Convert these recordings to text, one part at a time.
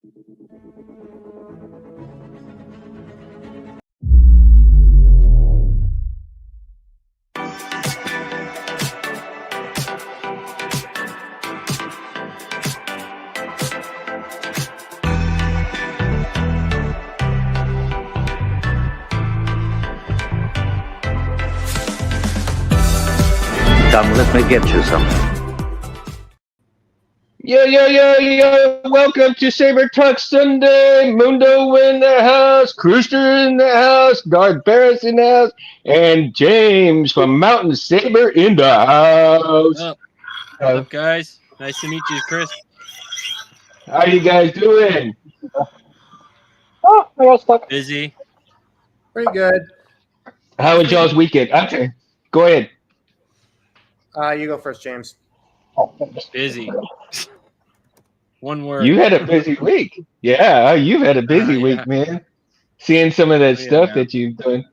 Come, let me get you something. Yo, welcome to Saber Talk Sunday. Mundo in the house, Crooster in the house, Darth Barris in the house, and James from Mountain Saber in the house. What's up, guys? Nice to meet you, Chris. How you guys doing? Oh, I got stuck. Busy. Pretty good. How was y'all's weekend? Okay, go ahead. You go first, James. Busy. One word. You had a busy week. Yeah, you've had a busy week, Yeah. man. Seeing some of that Yeah, stuff man. that you've done.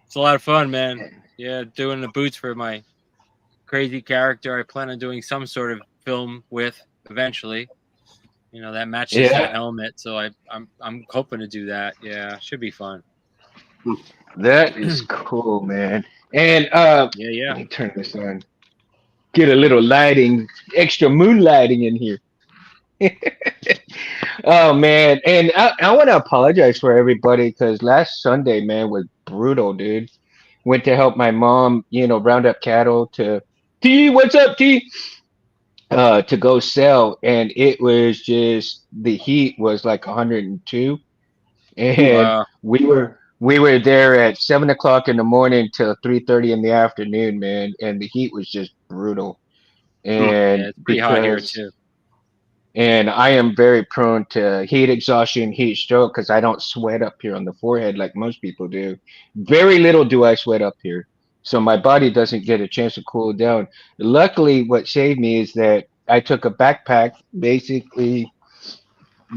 It's a lot of fun, man. Yeah, doing the boots for my crazy character. I plan on doing some sort of film with eventually. You know, that matches the Yeah, helmet, so I'm hoping to do that. Yeah, should be fun. that is cool, man. And Yeah. let me turn this on. Get a little lighting, extra moonlighting in here. Oh man, and I want to apologize for everybody because last Sunday, man, was brutal, dude. Went to help my mom, round up cattle to T. What's up, T? To go sell, and it was just the heat was like 102, and Wow. we were there at 7 o'clock in the morning till 3:30 in the afternoon, man, and the heat was just brutal. Yeah, And it's pretty hot here because too. and I am very prone to heat exhaustion, heat stroke, because I don't sweat up here on the forehead like most people do. Very little do I sweat up here. So my body doesn't get a chance to cool down. Luckily, what saved me is that I took a backpack, basically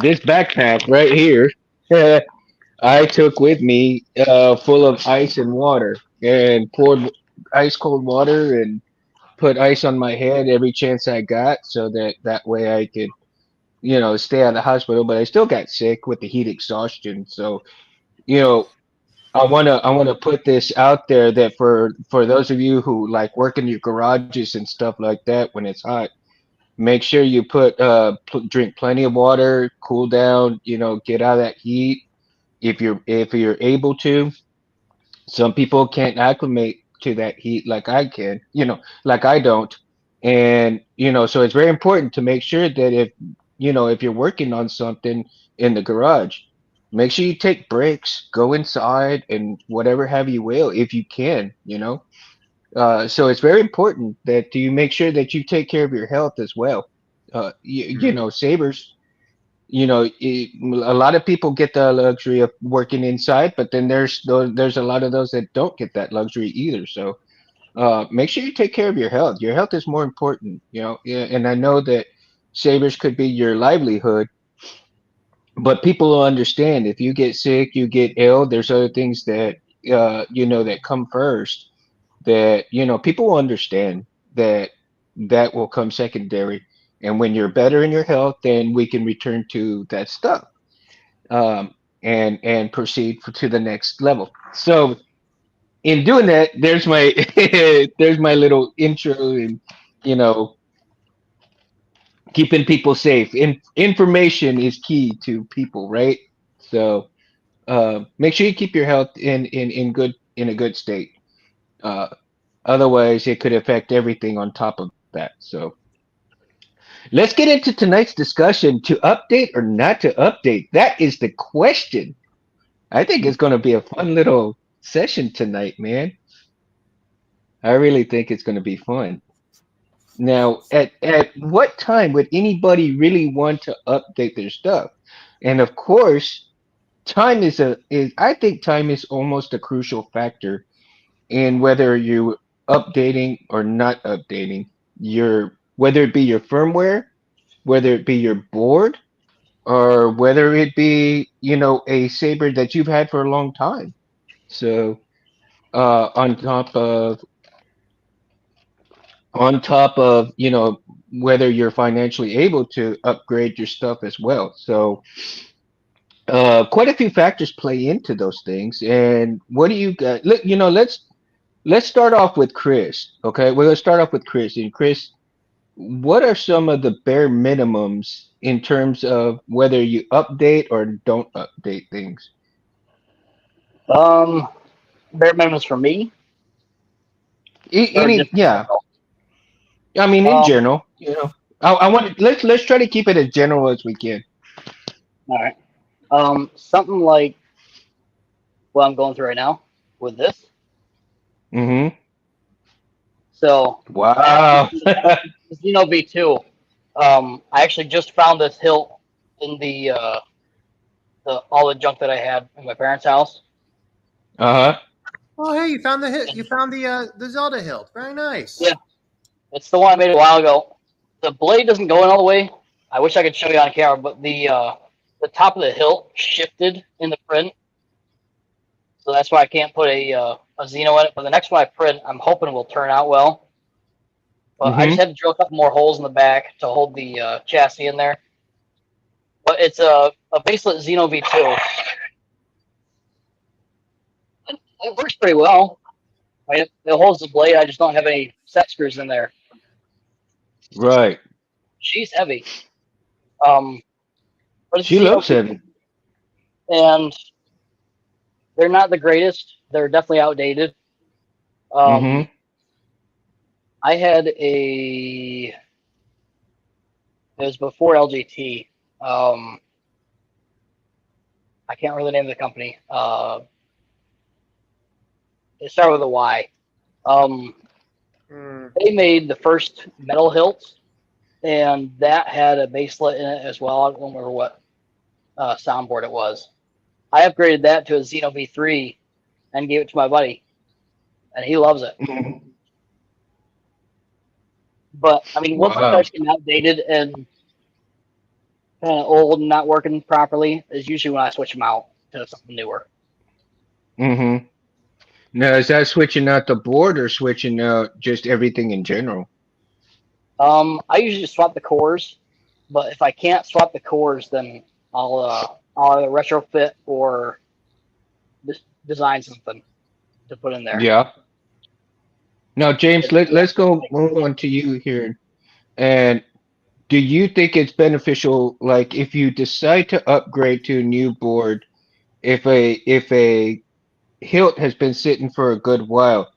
this backpack right here, I took with me full of ice and water and poured ice cold water and put ice on my head every chance I got so that way I could stay out of the hospital, but I still got sick with the heat exhaustion. So, you know, I wanna put this out there that for those of you who like work in your garages and stuff like that when it's hot, make sure you drink plenty of water, cool down, get out of that heat if you're able to. Some people can't acclimate to that heat like I can, like I don't. And, so it's very important to make sure that if you're working on something in the garage, make sure you take breaks, go inside and whatever have you will, if you can. So it's very important that you make sure that you take care of your health as well. Sabers, a lot of people get the luxury of working inside, but then there's a lot of those that don't get that luxury either. So make sure you take care of your health. Your health is more important, Yeah, and I know that Sabers could be your livelihood, but people will understand if you get sick, you get ill. There's other things that that come first. That people will understand that that will come secondary. And when you're better in your health, then we can return to that stuff and proceed to the next level. So in doing that, there's my there's my little intro and you know keeping people safe. Information is key to people, right? So make sure you keep your health in a good state. Uh, Otherwise, it could affect everything on top of that. So let's get into tonight's discussion: to update or not to update. That is the question. I think it's going to be a fun little session tonight, man. I really think it's going to be fun. Now, at what time would anybody really want to update their stuff? And of course, time is I think time is almost a crucial factor in whether you updating or not updating your whether it be your firmware, whether it be your board, or whether it be, a saber that you've had for a long time. So, on top of on top of whether you're financially able to upgrade your stuff as well. So quite a few factors play into those things. And what do you got? Let's start off with Chris. Okay, we're gonna start off with Chris. And Chris, what are some of the bare minimums in terms of whether you update or don't update things? Um, bare minimums for me, or Any, just in yeah. general. I mean, in Um, general, I want let's try to keep it as general as we can. all right. Something like what I'm going through right now with this. Mm-hmm. So Wow. Xeno V2. I actually just found this hilt in the all the junk that I had in my parents' house. Uh-huh. Oh, hey, you found the hit. You found the Zelda hilt. Very nice. Yeah. It's the one I made a while ago. The blade doesn't go in all the way. I wish I could show you on camera, but the top of the hilt shifted in the print, so that's why I can't put a Xeno in it. But the next one I print, I'm hoping will turn out well. But I just had to drill a couple more holes in the back to hold the chassis in there. But it's a baselet Xeno V2. It works pretty well. I mean, it holds the blade. I just don't have any set screws in there. Right. She's heavy. But it's She Xeno loves it. and they're not the greatest. They're definitely outdated. Mm-hmm. I had it was before LGT. I can't remember the name of the company. It started with a Y. They made the first metal hilt, and that had a baselet in it as well. I don't remember what soundboard it was. I upgraded that to a Xeno V3 and gave it to my buddy, and he loves it. Mm-hmm. But I mean, once it Wow. starts getting outdated and kind of old and not working properly, is usually when I switch them out to something newer. Mm-hmm. Now, is that switching out the board or switching out just everything in general? I usually just swap the cores, but if I can't swap the cores, then I'll either retrofit or just design something to put in there. Yeah. Now, James, let's go move on to you here. And do you think it's beneficial, like if you decide to upgrade to a new board, if a hilt has been sitting for a good while,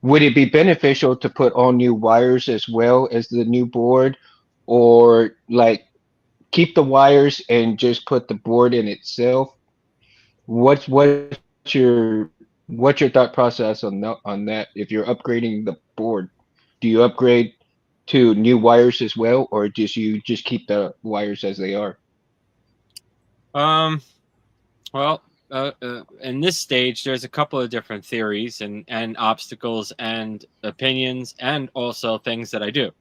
would it be beneficial to put all new wires as well as the new board, or like keep the wires and just put the board in itself? What's your thought process on that? If you're upgrading the board, do you upgrade to new wires as well, or just keep the wires as they are? Well, in this stage, there's a couple of different theories and obstacles and opinions, and also things that I do.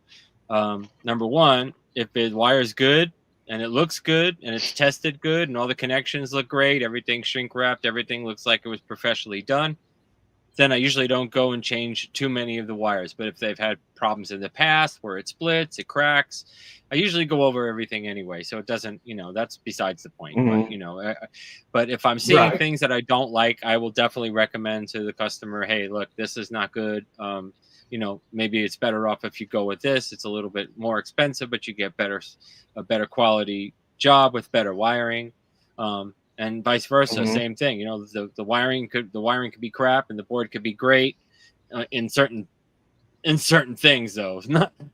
Number one, if the wire's good and it looks good and it's tested good and all the connections look great, everything shrink wrapped, everything looks like it was professionally done, then I usually don't go and change too many of the wires. But if they've had problems in the past where it splits, it cracks, I usually go over everything anyway. So it doesn't, that's besides the point. Mhm. But if I'm seeing Right. things that I don't like, I will definitely recommend to the customer, hey, look, this is not good. Maybe it's better off if you go with this. It's a little bit more expensive, but you get a better quality job with better wiring. And vice versa, Mhm. same thing. The wiring could be crap and the board could be great in certain things, though.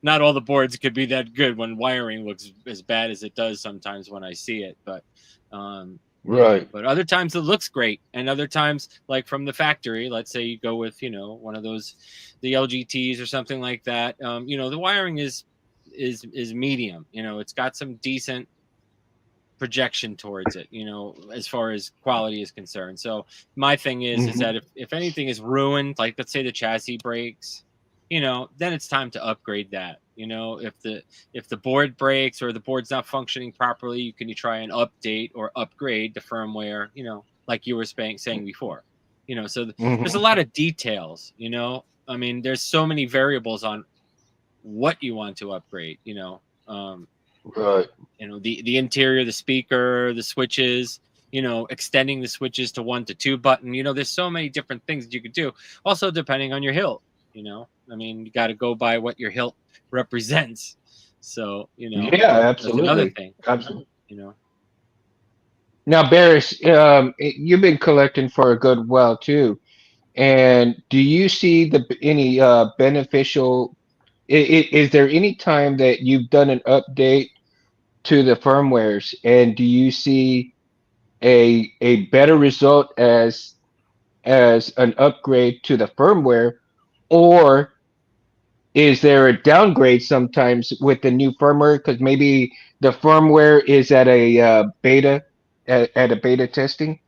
Not all the boards could be that good when wiring looks as bad as it does sometimes when I see it. But Right. but other times it looks great, and other times, like from the factory, let's say you go with one of those, the LGTs or something like that. The wiring is medium. It's got some decent projection towards it, as far as quality is concerned. So my thing is Mhm. that if anything is ruined, like let's say the chassis breaks, then it's time to upgrade that. If the board breaks or the board's not functioning properly, you can try and update or upgrade the firmware, like you were saying before. So there's a Mhm. lot of details, I mean, there's so many variables on what you want to upgrade. Right. The interior, the speaker, the switches, extending the switches to 1 to 2 button. There's so many different things that you could do. Also, depending on your hilt, you got to go by what your hilt represents. So, Yeah, that's another absolutely. thing, Absolutely. you know. Now, Barris, you've been collecting for a good while too. And do you see any beneficial? Is there any time that you've done an update to the firmwares, and do you see a better result as an upgrade to the firmware, or is there a downgrade sometimes with the new firmware because maybe the firmware is at a beta at a beta testing?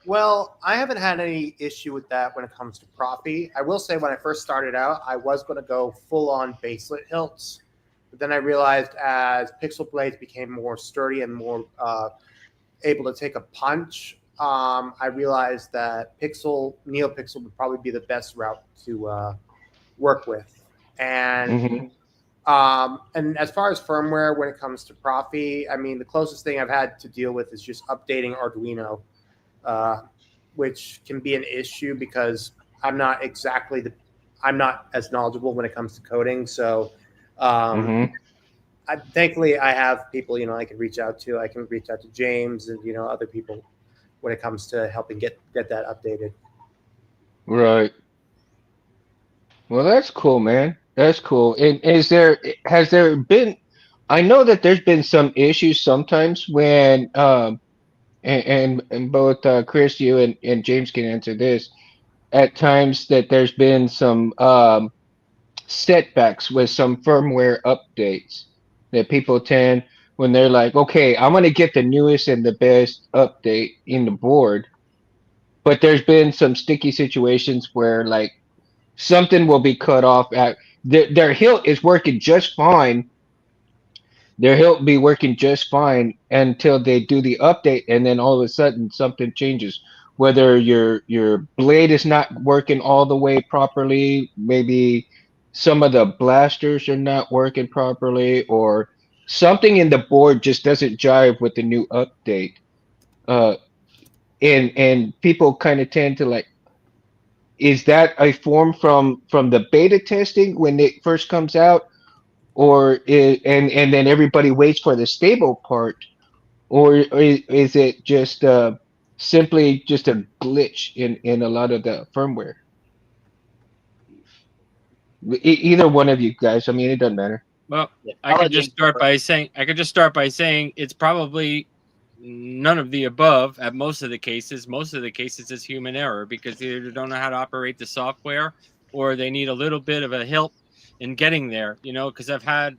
Well, I haven't had any issue with that when it comes to Profi. I will say when I first started out, I was going to go full on baselet hilts. But then I realized as pixel blades became more sturdy and more able to take a punch, I realized that NeoPixel would probably be the best route to work with. Hmm. And as far as firmware, when it comes to Profi, I mean, the closest thing I've had to deal with is just updating Arduino, which can be an issue because I'm not as knowledgeable when it comes to coding. So, Hmm. thankfully, I have people I can reach out to. I can reach out to James and other people when it comes to helping get that updated. Right. Well, that's cool, man. That's cool. And has there been? I know that there's been some issues sometimes when and both Chris, you and James can answer this. At times that there's been some setbacks with some firmware updates that people tend when they're like, okay, I'm gonna get the newest and the best update in the board, but there's been some sticky situations where like something will be cut off at their hilt is working just fine. Their hilt be working just fine until they do the update, and then all of a sudden something changes. Whether your blade is not working all the way properly, maybe some of the blasters are not working properly, or something in the board just doesn't jive with the new update. Uh, and people kind of tend to like, is that a form from the beta testing when it first comes out, and then everybody waits for the stable part, or is it just simply just a glitch in a lot of the firmware? Either one of you guys, I mean, it doesn't matter. Well, Yeah, I I'll could let just James start go by saying it's probably none of the above at most of the cases. Most of the cases is human error because they either don't know how to operate the software or they need a little bit of a help in getting there, because I've had,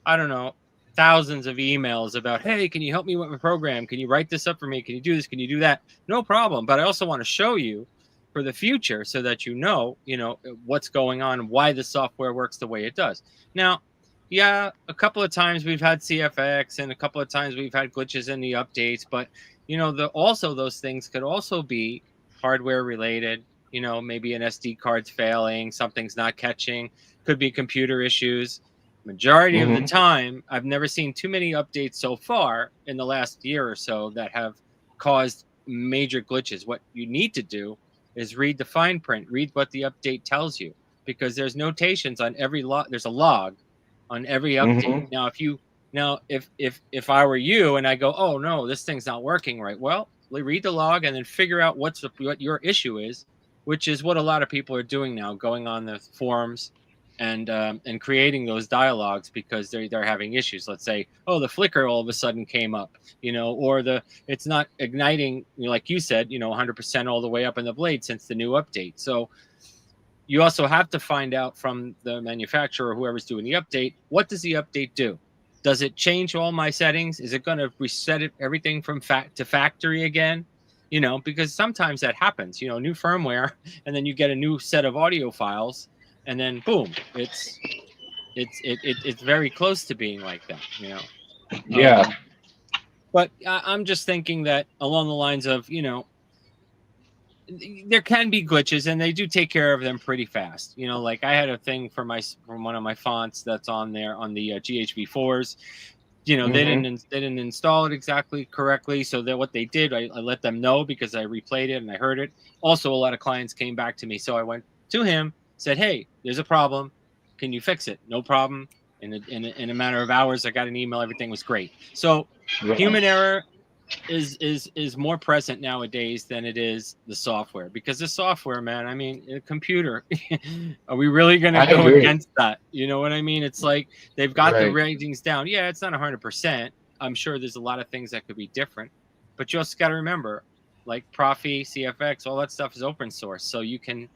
I don't know, thousands of emails about, hey, can you help me with my program? Can you write this up for me? Can you do this? Can you do that? No problem. But I also want to show you for the future so that what's going on, why the software works the way it does. Now, yeah, a couple of times we've had CFX and a couple of times we've had glitches in the updates, but also those things could also be hardware related. Maybe an SD card's failing, something's not catching, could be computer issues. Majority of the Hmm. time, I've never seen too many updates so far in the last year or so that have caused major glitches. What you need to do is read the fine print, read what the update tells you, because there's notations on every log. There's a log on every update. Hmm. Now, if I were you and I go, oh no, this thing's not working right. Well, read the log and then figure out what your issue is, which is what a lot of people are doing now, going on the forums and creating those dialogues because they're having issues. Let's say, oh, the flicker all of a sudden came up, or it's not igniting, like you said, 100% all the way up in the blade since the new update. So you also have to find out from the manufacturer, whoever's doing the update, what does the update do? Does it change all my settings? Is it going to reset everything from to factory again? Because sometimes that happens, new firmware, and then you get a new set of audio files, and then boom, it's very close to being like that. Yeah. But I'm just thinking that along the lines of, there can be glitches, and they do take care of them pretty fast. You know, like I had a thing from one of my fonts that's on there on the GHV4s. You know, they didn't install it exactly correctly, so that what they did, I let them know because I replayed it and I heard it. Also, a lot of clients came back to me, so I went to him, said, "Hey, there's a problem. Can you fix it?" No problem. In a matter of hours, I got an email. Everything was great. So human error is more present nowadays than it is the software, because the software, man, I mean, a computer, are we really going to go against that? You know what I mean? It's like they've got the ratings down. Yeah, it's not 100%. I'm sure there's a lot of things that could be different, but you also got to remember, like Profi, CFX, all that stuff is open source, so you could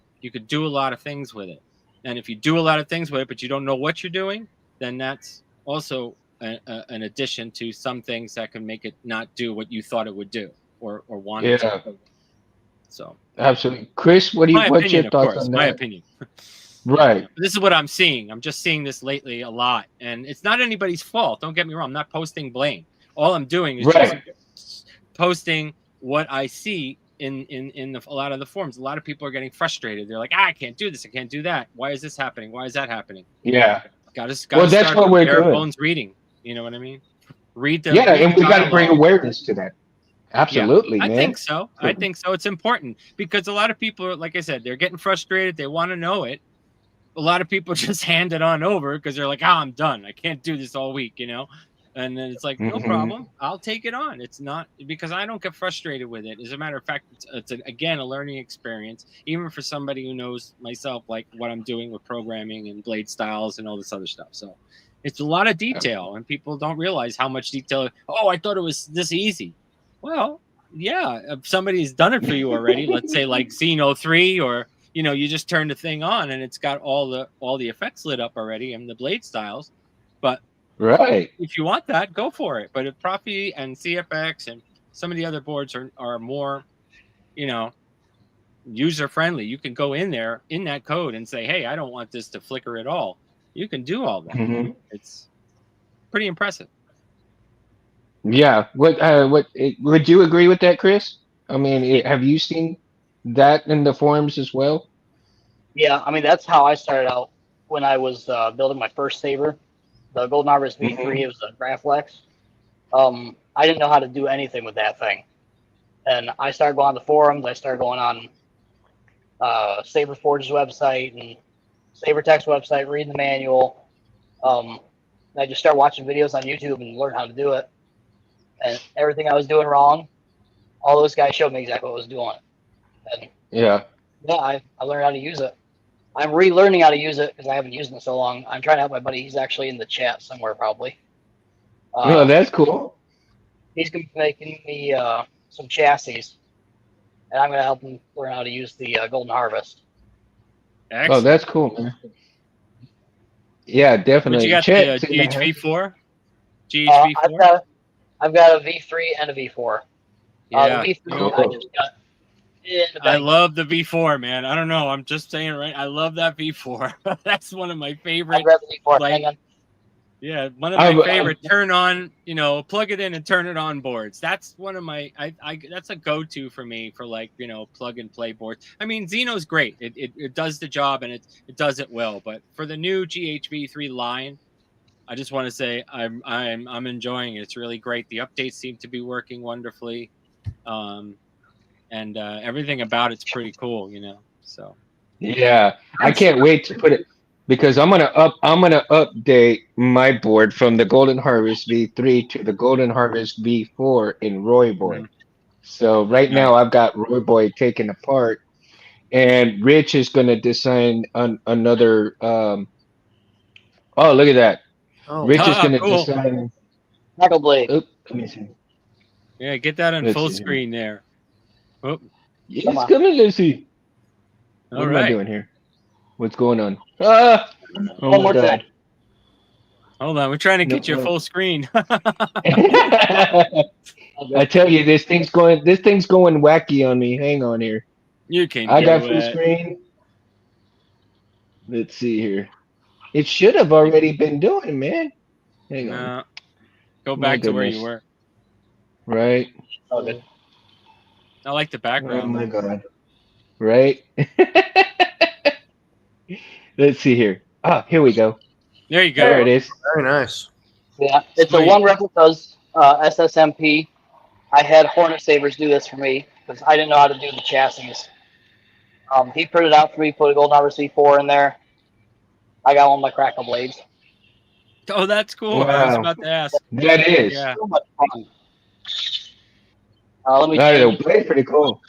do a lot of things with it. And if you do a lot of things with it but you don't know what you're doing, then that's also an addition to some things that can make it not do what you thought it would do or wanted to. So absolutely, Chris, what's your thoughts on that? My opinion. Right. This is what I'm seeing. I'm just seeing this lately a lot, and it's not anybody's fault. Don't get me wrong. I'm not posting blame. All I'm doing is just posting what I see in a lot of the forums. A lot of people are getting frustrated. They're like, I can't do this. I can't do that. Why is this happening? Why is that happening? Yeah. Got to that's start what we're bare doing. bones reading. You know what I mean? Read the and we got to bring awareness to that. Absolutely, man. I think so. I think so. It's important because a lot of people are, like I said, they're getting frustrated. They want to know it. A lot of people just hand it on over because they're like, I'm done. I can't do this all week, you know? And then it's like, no problem. I'll take it on. It's not because I don't get frustrated with it. As a matter of fact, it's again, a learning experience, even for somebody who knows myself, like what I'm doing with programming and blade styles and all this other stuff. So it's a lot of detail, and people don't realize how much detail. Oh, I thought it was this easy. Well, yeah, if somebody's done it for you already, let's say like Xeno 3, or you know, you just turn the thing on and it's got all the effects lit up already and the blade styles. But if you want that, go for it. But if Profi and CFX and some of the other boards are more, you know, user friendly, you can go in there in that code and say, hey, I don't want this to flicker at all. You can do all that. It's pretty impressive. Yeah. Would you agree with that, Chris? I mean, have you seen that in the forums as well? Yeah, I mean, that's how I started out when I was building my first saber, the Golden Harvest V3. It was a Graflex. I didn't know how to do anything with that thing, and I started going on the forums. I started going on Saberforge's website and Sabertech's website, reading the manual. I just started watching videos on YouTube and learned how to do it. And everything I was doing wrong, all those guys showed me exactly what I was doing. And yeah, I learned how to use it. I'm relearning how to use it because I haven't used it in so long. I'm trying to help my buddy. He's actually in the chat somewhere, probably. Oh, that's cool. He's going to be making me some chassis, and I'm going to help him learn how to use the Golden Harvest. Excellent. Oh, that's cool, man. Yeah, definitely. But you got the GHV4? GHV4? I've got a V3 and a V4. Yeah. The V3 I just got. I love the V4, man. I don't know. I'm just saying, right? I love that V4. That's one of my favorite. I've got the V4. Like, yeah, one of my favorite turn on, you know, plug it in and turn it on boards. That's one of my, that's a go-to for me for, like, you know, plug and play boards. I mean, Xeno's great. It does the job and it does it well. But for the new GHV3 line, I just want to say I'm enjoying it. It's really great. The updates seem to be working wonderfully. And everything about it's pretty cool, you know. So yeah, I can't wait to put it, because I'm gonna update my board from the Golden Harvest V3 to the Golden Harvest V4 in Roy Boy. So right now I've got Roy Boy taken apart, and Rich is gonna design another. Oh, look at that! Rich is gonna design Knuckle blade. Let me see. Yeah, get that on full screen there. Oh. Yes, come in, Lucy. What am I doing here? What's going on? Ah! Oh my God. Hold on, we're trying to get you full screen. I tell you, this thing's going wacky on me. Hang on here. You can. I got full screen. Let's see here. It should have already been doing, man. Hang on. Go back to where you were. Right. Okay. I like the background. Oh my God. right? Let's see here. Ah, here we go. There you There go. it is. Very nice. Yeah, it's a Sweet. one replica's SSMP. I had Hornet Sabers do this for me because I didn't know how to do the chassis. He printed out for me, put a Golden Harvest V4 in there. I got one of my Crackle blades. Oh, that's cool. I was Wow, about to ask. that is. Yeah. So much fun. Let me That change. is pretty cool.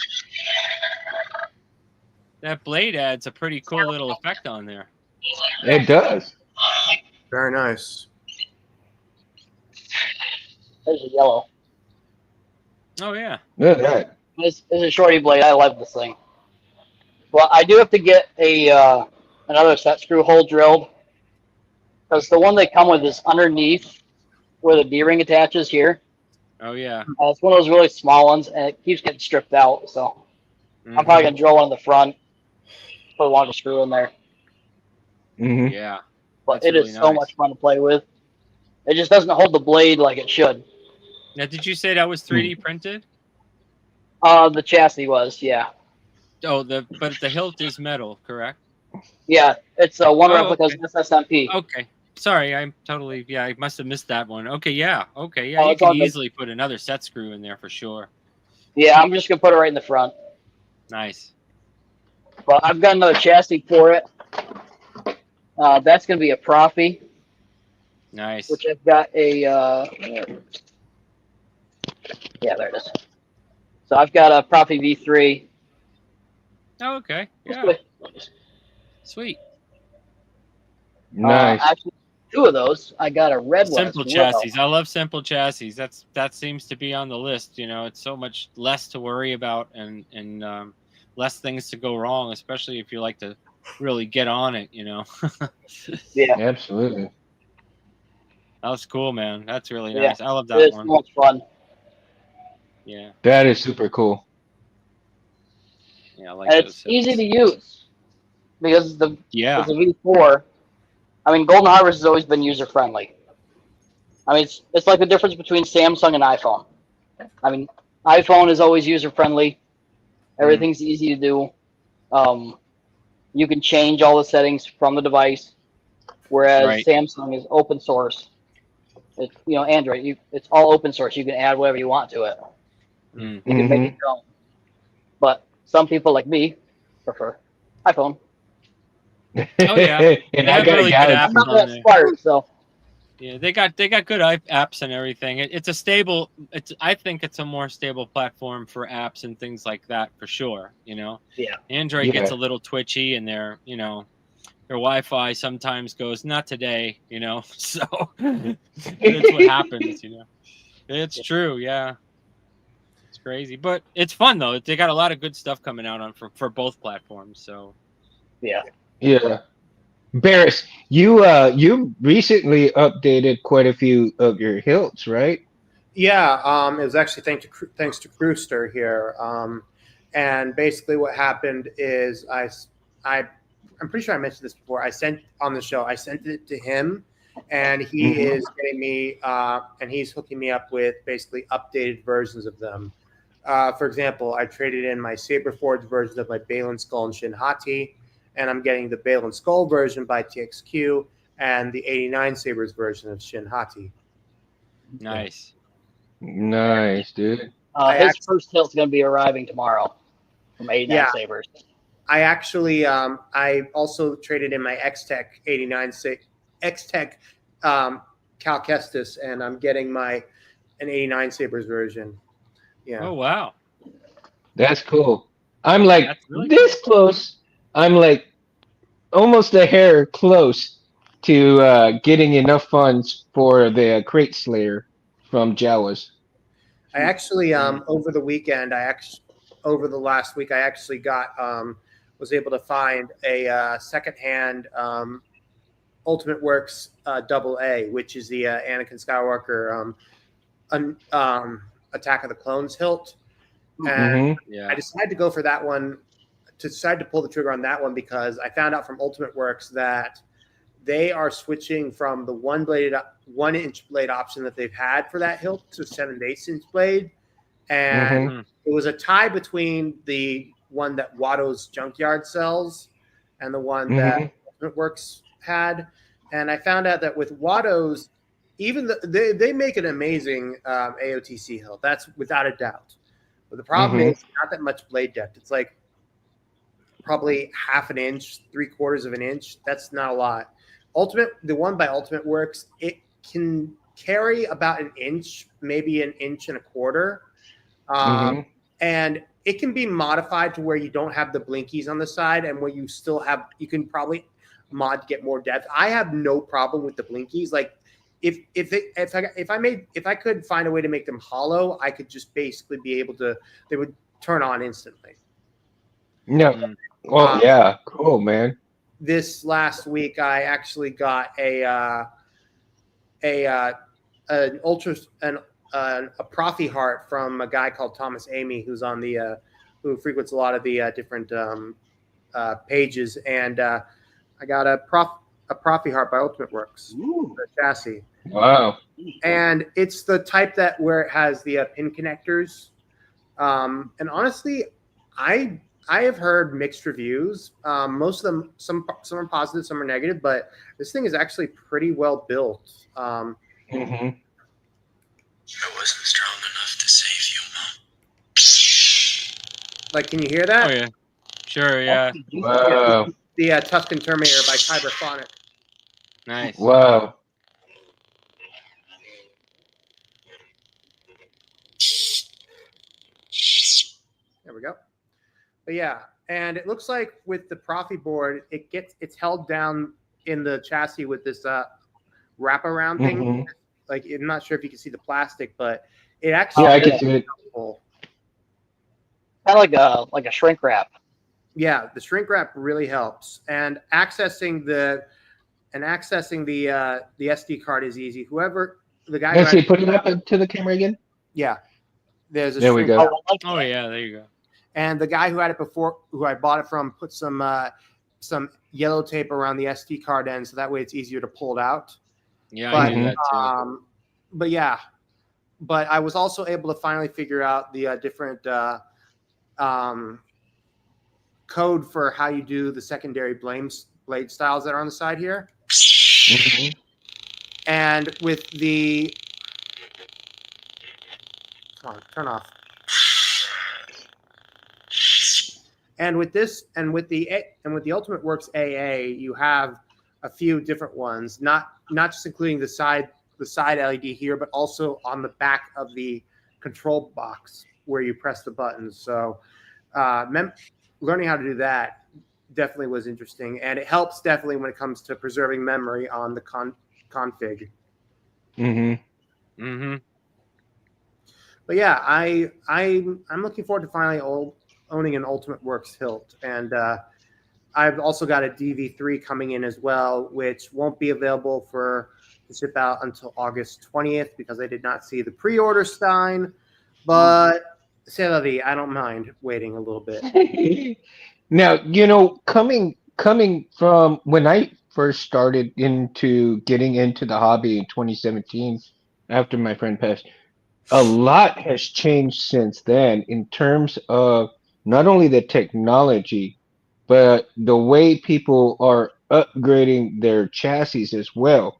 That blade adds a pretty cool little effect on there. It does. Very nice. There's a yellow. Oh yeah. Look at that. This is a shorty blade. I love this thing. Well, I do have to get a another set screw hole drilled because the one they come with is underneath where the D-ring attaches here. Oh yeah. It's one of those really small ones, and it keeps getting stripped out. So I'm probably gonna drill one in the front, put a longer screw in there. Hmm. Yeah. But That's it really is so nice. much fun to play with. It just doesn't hold the blade like it should. Now, did you say that was 3D printed? The chassis was, yeah. Oh, but the hilt is metal, correct? Yeah, it's one Oh, replica's okay. SSMP. Okay. Sorry, I'm totally. Yeah, I must have missed that one. Okay, yeah. Okay, yeah. Oh, You it's all can good. easily put another set screw in there for sure. Yeah, I'm just gonna put it right in the front. Nice. But I've got another chassis for it. That's gonna be a Profi, Nice. which I've got a. Yeah, there it is. So I've got a Profi V3. Oh, okay. Yeah. Sweet. Nice. Actually, two of those. I got a red one. Simple as well. chassis. I love simple chassis. That seems to be on the list. You know, it's so much less to worry about and less things to go wrong, especially if you like to really get on it. You know. Yeah, Absolutely. That was cool, man. That's really Yeah. nice. I love it that is so one. much fun. Yeah. That is super cool. Yeah, I like And those. it's easy hilts. to use because it's Yeah. a V4. I mean, Golden Harvest has always been user friendly. I mean, it's like the difference between Samsung and iPhone. I mean, iPhone is always user friendly. Everything's easy to do. You can change all the settings from the device, whereas Right. Samsung is open source. It's Android. It's all open source. You can add whatever you want to it. Mm. You can make it your own. But some people like me prefer iPhone. Oh yeah. And They I have got really a good galaxy. I'm apps not on that there. smart, so Yeah, they got good apps and everything. It's a stable. I think it's a more stable platform for apps and things like that for sure. You know. Yeah. Android gets a Yeah. little twitchy, and their Wi-Fi sometimes goes not today. You know, so that's what happens. You know, it's true. Yeah, it's crazy, but it's fun though. They got a lot of good stuff coming out on for both platforms. So yeah. Yeah. Barris, you recently updated quite a few of your hilts, right? Yeah, it was actually thanks to Brewster here. And basically, what happened is I'm pretty sure I mentioned this before. I sent it to him, and he Mhm. is getting me and he's hooking me up with basically updated versions of them. For example, I traded in my Saberforge version of my Balin Skull and Shin Hati, and I'm getting the Balin Skull version by TXQ and the 89 Sabers version of Shin Hati. nice. Nice, dude. His first hilt's going to be arriving tomorrow from 89 Yeah. Sabers. I actually I also traded in my X-Tech 89 X-Tech Cal Kestis, and I'm getting an 89 Sabers version. Yeah. Oh wow. That's cool. I'm like That's really this close. I'm like almost a hair close to getting enough funds for the Crate Slayer from Jawas. I actually over the weekend, over the last week, I actually was able to find a secondhand Ultimate Works AA, which is the Anakin Skywalker Attack of the Clones hilt. And Yeah. I decided to go for that one, to pull the trigger on that one because I found out from Ultimate Works that they are switching from the 1-inch blade option that they've had for that hilt to 7/8 inch blade. And it was a tie between the one that Watto's Junkyard sells and the one that Mhm. Ultimate Works had. And I found out that with Watto's, they make an amazing AOTC hilt. That's without a doubt. But the problem Mhm. is not that much blade depth. It's like probably half an inch, 3/4 of an inch. That's not a lot. The one by Ultimate Works, it can carry about an inch, maybe an inch and a quarter. Mhm. And it can be modified to where you don't have the blinkies on the side and where you can probably mod to get more depth. I have no problem with the blinkies. Like if I could find a way to make them hollow, I could just basically be able to, they would turn on instantly. No. Mm. Well, yeah. Cool, man. This last week, I actually got an ultra a Profi heart from a guy called Thomas Amy, who's on the who frequents a lot of the different pages, and I got a Profi heart by Ultimate Works, the chassis, Wow. and it's the type that where it has the pin connectors, and honestly, I have heard mixed reviews. Most of them, some are positive, some are negative, but this thing is actually pretty well built. Mhm. I wasn't strong enough to save you, Mom. Like, can you hear that? Oh yeah, sure, yeah, Wow. The Tuscan Terminator by Kyberphonic. nice. Wow. There we go. But yeah, and it looks like with the Profi board, it's held down in the chassis with this wraparound thing. Mhm. Like, I'm not sure if you can see the plastic, but it actually Yeah, I can see it. helpful. Kind of like a shrink wrap. Yeah, the shrink wrap really helps, and accessing the SD card is easy. Whoever the guy, Let's see. Put it up to the camera again. yeah, there's a There we shrink go. wrap. I like Oh that. yeah, there you go. And the guy who had it before, who I bought it from, put some yellow tape around the SD card end, so that way it's easier to pull it out. Yeah, But I do that too. but yeah, but I was also able to finally figure out the different code for how you do the secondary blade styles that are on the side here. Mhm. And with the come on, turn off. And with this, and with the Ultimate Works AA, you have a few different ones, not just including the side LED here, but also on the back of the control box where you press the buttons. So learning how to do that definitely was interesting, and it helps definitely when it comes to preserving memory on the config. Mhm. Mm-hmm. But yeah, I'm looking forward to finally owning an Ultimate Works hilt, and I've also got a DV3 coming in as well, which won't be available to ship out until August 20th because I did not see the pre-order sign. But c'est la vie, I don't mind waiting a little bit. Now, coming from when I first started into getting into the hobby in 2017, after my friend passed, a lot has changed since then in terms of not only the technology, but the way people are upgrading their chassis as well.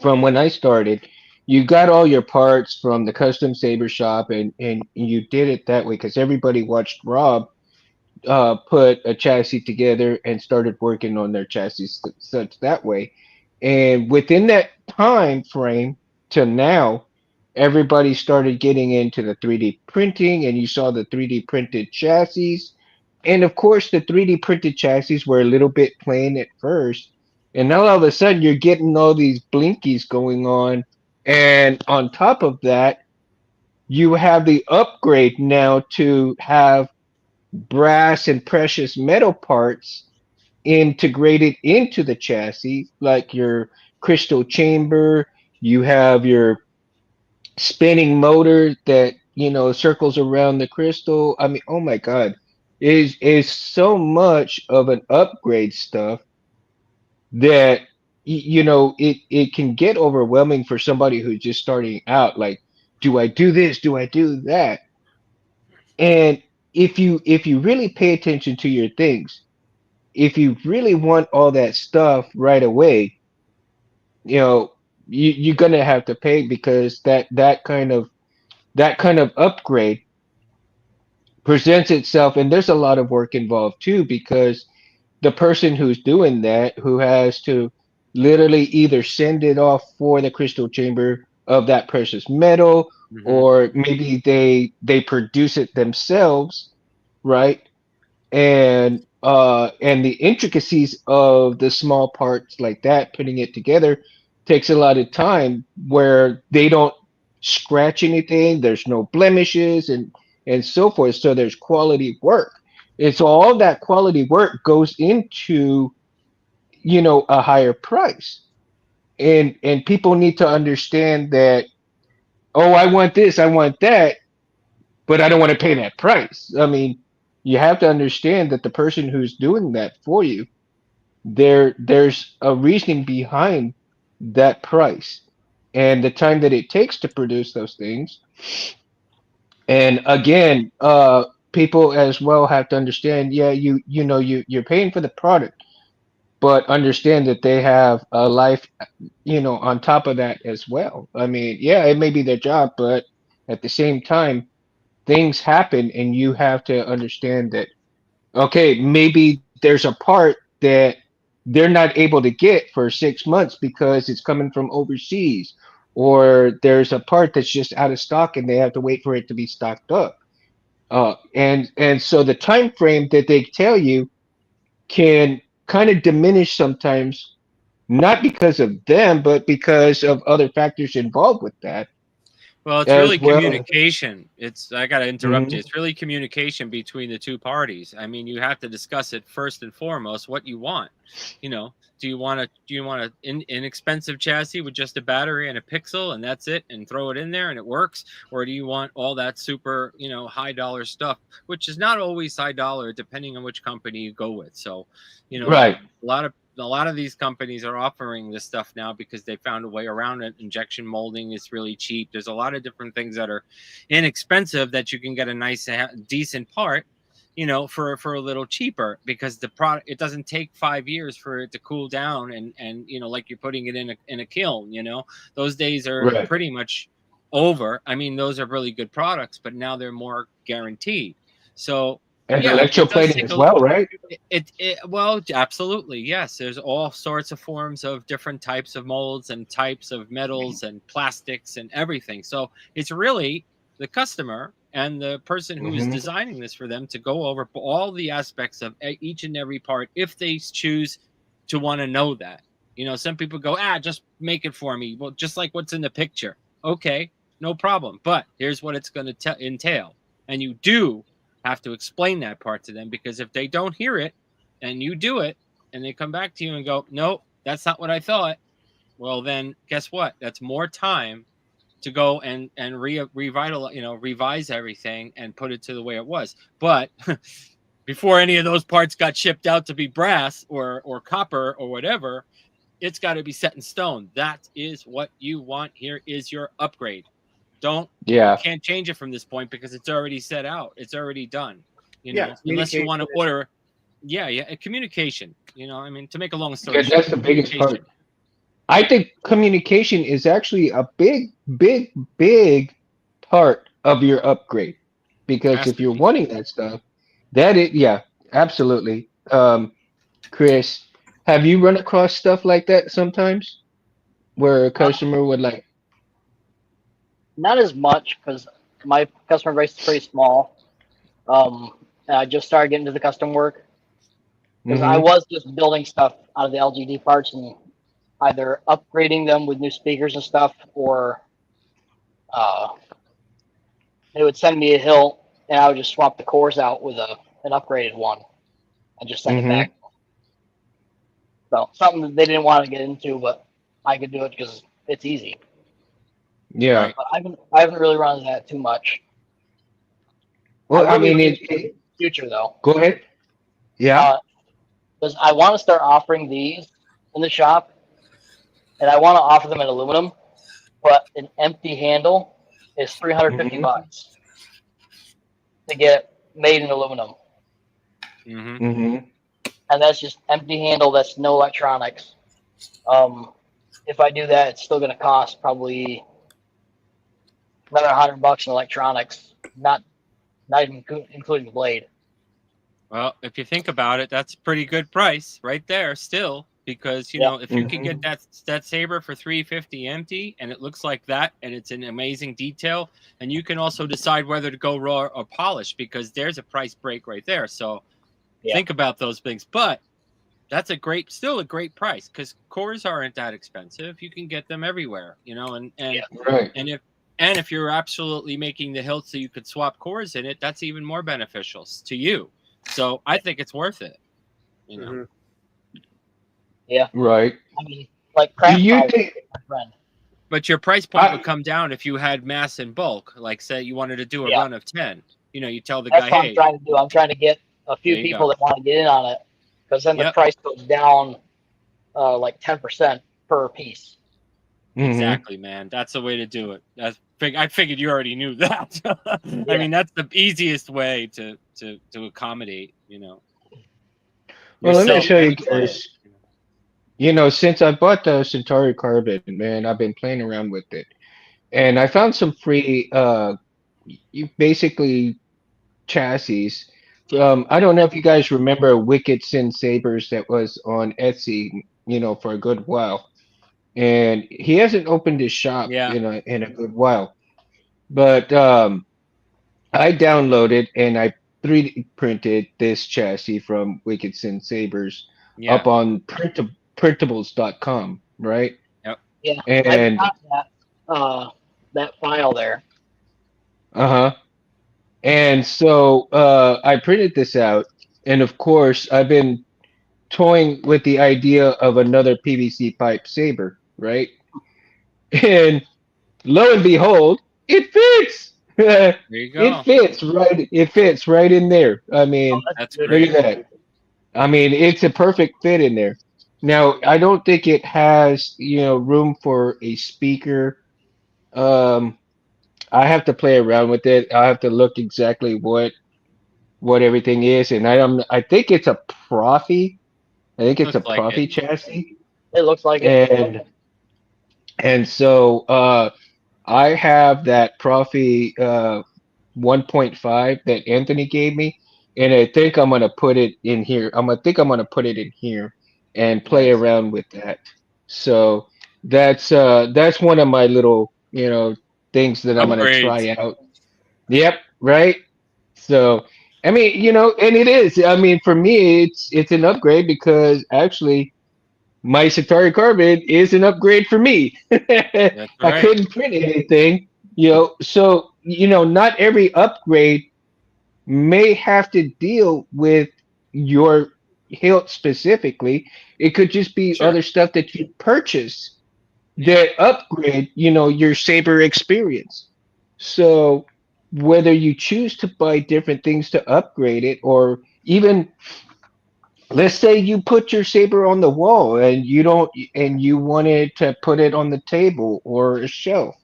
From when I started, you got all your parts from the custom saber shop, and you did it that way because everybody watched Rob put a chassis together and started working on their chassis such that way. And within that time frame to now, everybody started getting into the 3D printing, and you saw the 3D printed chassis. And of course, the 3D printed chassis were a little bit plain at first. And now all of a sudden, you're getting all these blinkies going on. And on top of that, you have the upgrade now to have brass and precious metal parts integrated into the chassis, like your crystal chamber. You have your spinning motor that circles around the crystal. I mean, oh my God, is so much of an upgrade stuff that it can get overwhelming for somebody who's just starting out. Like, do I do this? Do I do that? And if you really pay attention to your things, if you really want all that stuff right away, you know, you're gonna have to pay because that kind of upgrade presents itself, and there's a lot of work involved too because the person who's doing that, who has to literally either send it off for the crystal chamber of that precious metal, Mhm. or maybe they produce it themselves, right? And the intricacies of the small parts like that, putting it together, takes a lot of time where they don't scratch anything, there's no blemishes and so forth, so there's quality work, and so all that quality work goes into, you know, a higher price. And people need to understand that, oh, I want this, I want that, but I don't want to pay that price. I mean, you have to understand that the person who's doing that for you, there's a reasoning behind that price and the time that it takes to produce those things. And again, people as well have to understand, yeah, you know, you're paying for the product, but understand that they have a life, you know, on top of that as well. I mean, yeah, it may be their job, but at the same time, things happen and you have to understand that, okay, maybe there's a part that they're not able to get for 6 months because it's coming from overseas, or there's a part that's just out of stock and they have to wait for it to be stocked up. And so the time frame that they tell you can kind of diminish sometimes, not because of them, but because of other factors involved with that Well, it's really as well. communication. It's I gotta interrupt you. Mhm. It's really communication between the two parties. I mean, you have to discuss it first and foremost. What you want, you know. Do you want an inexpensive chassis with just a battery and a pixel and that's it, and throw it in there and it works, or do you want all that super, you know, high dollar stuff, which is not always high dollar depending on which company you go with. So, you know, Right. a lot of these companies are offering this stuff now because they found a way around it. Injection molding is really cheap. There's a lot of different things that are inexpensive that you can get a nice, decent part, you know, for a little cheaper, because the product, it doesn't take 5 years for it to cool down and you know, like you're putting it in a kiln. You know, those days are Right. pretty much over. I mean, those are really good products, but now they're more guaranteed. So And yeah, it does electroplating take as well, right? well, absolutely, yes. There's all sorts of forms of different types of molds and types of metals and plastics and everything. So it's really the customer and the person who is Hmm. designing this for them to go over all the aspects of each and every part if they choose to want to know that. You know, some people go, just make it for me. Well, just like what's in the picture. Okay, no problem. But here's what it's going to entail. And you do have to explain that part to them, because if they don't hear it and you do it and they come back to you and go, no, that's not what I thought, well, then guess what? That's more time to go and revitalize, you know, revise everything and put it to the way it was. But before any of those parts got shipped out to be brass or copper or whatever, it's got to be set in stone. That is what you want. Here is your upgrade. You Yeah. can't change it from this point because it's already set out. It's already done. You Yeah, know, unless you communication. want to order. Yeah, communication. You know, I mean, to make a long story Yeah, short, that's the biggest part. communication I think communication is actually a big part of your upgrade, because has if to you're be. wanting that stuff, that is, yeah, absolutely. Chris, have you run across stuff like that sometimes where a Uh, customer would like, not as much because my customer base is pretty small. And I just started getting into the custom work because I mm-hmm, was just building stuff out of the LGD parts and either upgrading them with new speakers and stuff, or uh, they would send me a hill and I would just swap the cores out with an upgraded one and just send it mm-hmm, back. So something that they didn't want to get into, but I could do it because it's easy. yeah. Right. But I haven't really run into that too much. I Well, I really mean, like it in the future though, go ahead. Yeah. because I want to start offering these in the shop, and I want to offer them in aluminum, but an empty handle is 350 Mm-hmm. bucks to get made in aluminum, Mm-hmm. Mm-hmm. and that's just empty handle. That's no electronics. If I do that, it's still going to cost probably another $100 in electronics, not even including the blade. Well, if you think about it, that's a pretty good price right there still, because you Yeah. know, if you could get that saber for $350 empty and it looks like that and it's an amazing detail, and you can also decide whether to go raw or polished, because there's a price break right there. So Yeah. think about those things. But that's still a great price, because cores aren't that expensive. You can get them everywhere, you know, and Yeah. Right. and if you're absolutely making the hilt so you could swap cores in it, that's even more beneficial to you. So I think it's worth it, you know. Mhm. Yeah. Right. I mean, like Do craft you pipe, think? my friend. But your price point would I, come down if you had mass in bulk. Like, say you wanted to do a Yeah. run of 10. You know, you tell the That's guy, what I'm hey, trying to do. I'm trying to get a few there you people go. that want to get in on it, because then the Yep. price goes down like 10% per piece. Mhm. Exactly, man. That's the way to do it. I figured you already knew that. I mean, that's the easiest way to accommodate, you know, Well, let me yourself show you and the client. guys. You know, since I bought the Centauri Carbon, man, I've been playing around with it, and I found some free, you basically chassis. I don't know if you guys remember Wicked Sin Sabers that was on Etsy, you know, for a good while, and he hasn't opened his shop Yeah. in a good while. But I downloaded and I 3D printed this chassis from Wicked Sin Sabers Yeah. up on printables.com, right? Yep. Yeah. I've And got that file there. uh-huh. And so I printed this out, and of course I've been toying with the idea of another PVC pipe saber, right? And lo and behold, it fits. There you It go. fits right. It fits right in there. I Oh, mean, That's good. look at great. that. I mean, it's a perfect fit in there. Now, I don't think it has, you know, room for a speaker. Um, I have to play around with it. I have to look exactly what everything is, and I think it's a Profi. I think it's a Looks like it. Profi chassis, It looks like it. and so I have that Profi 1.5 that Anthony gave me, and I think I'm gonna put it in here. I'm gonna put it in here and play Nice. around with that. So that's one of my little, you know, things that I'm gonna Upgrades. try out. Yep, right. So I mean, you know, and it is. I mean, for me, it's an upgrade because actually my Satari Carbon is an upgrade for me. That's I right. couldn't print anything, you know, so you know, not every upgrade may have to deal with your hilt specifically. It could just be Sure. other stuff that you purchase Yeah. that upgrade, you know, your saber experience. So whether you choose to buy different things to upgrade it, or even let's say you put your saber on the wall and you don't, and you wanted to put it on the table or a shelf,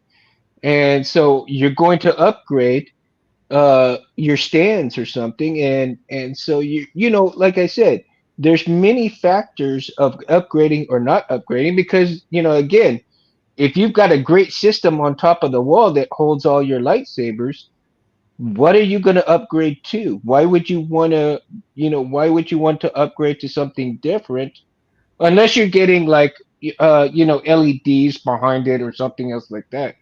and so you're going to upgrade your stands or something, and so you know, like I said, there's many factors of upgrading or not upgrading, because you know, again, if you've got a great system on top of the wall that holds all your lightsabers, what are you going to upgrade to? Why would you want to, you know, why would you want to upgrade to something different unless you're getting like you know, LEDs behind it or something else like that?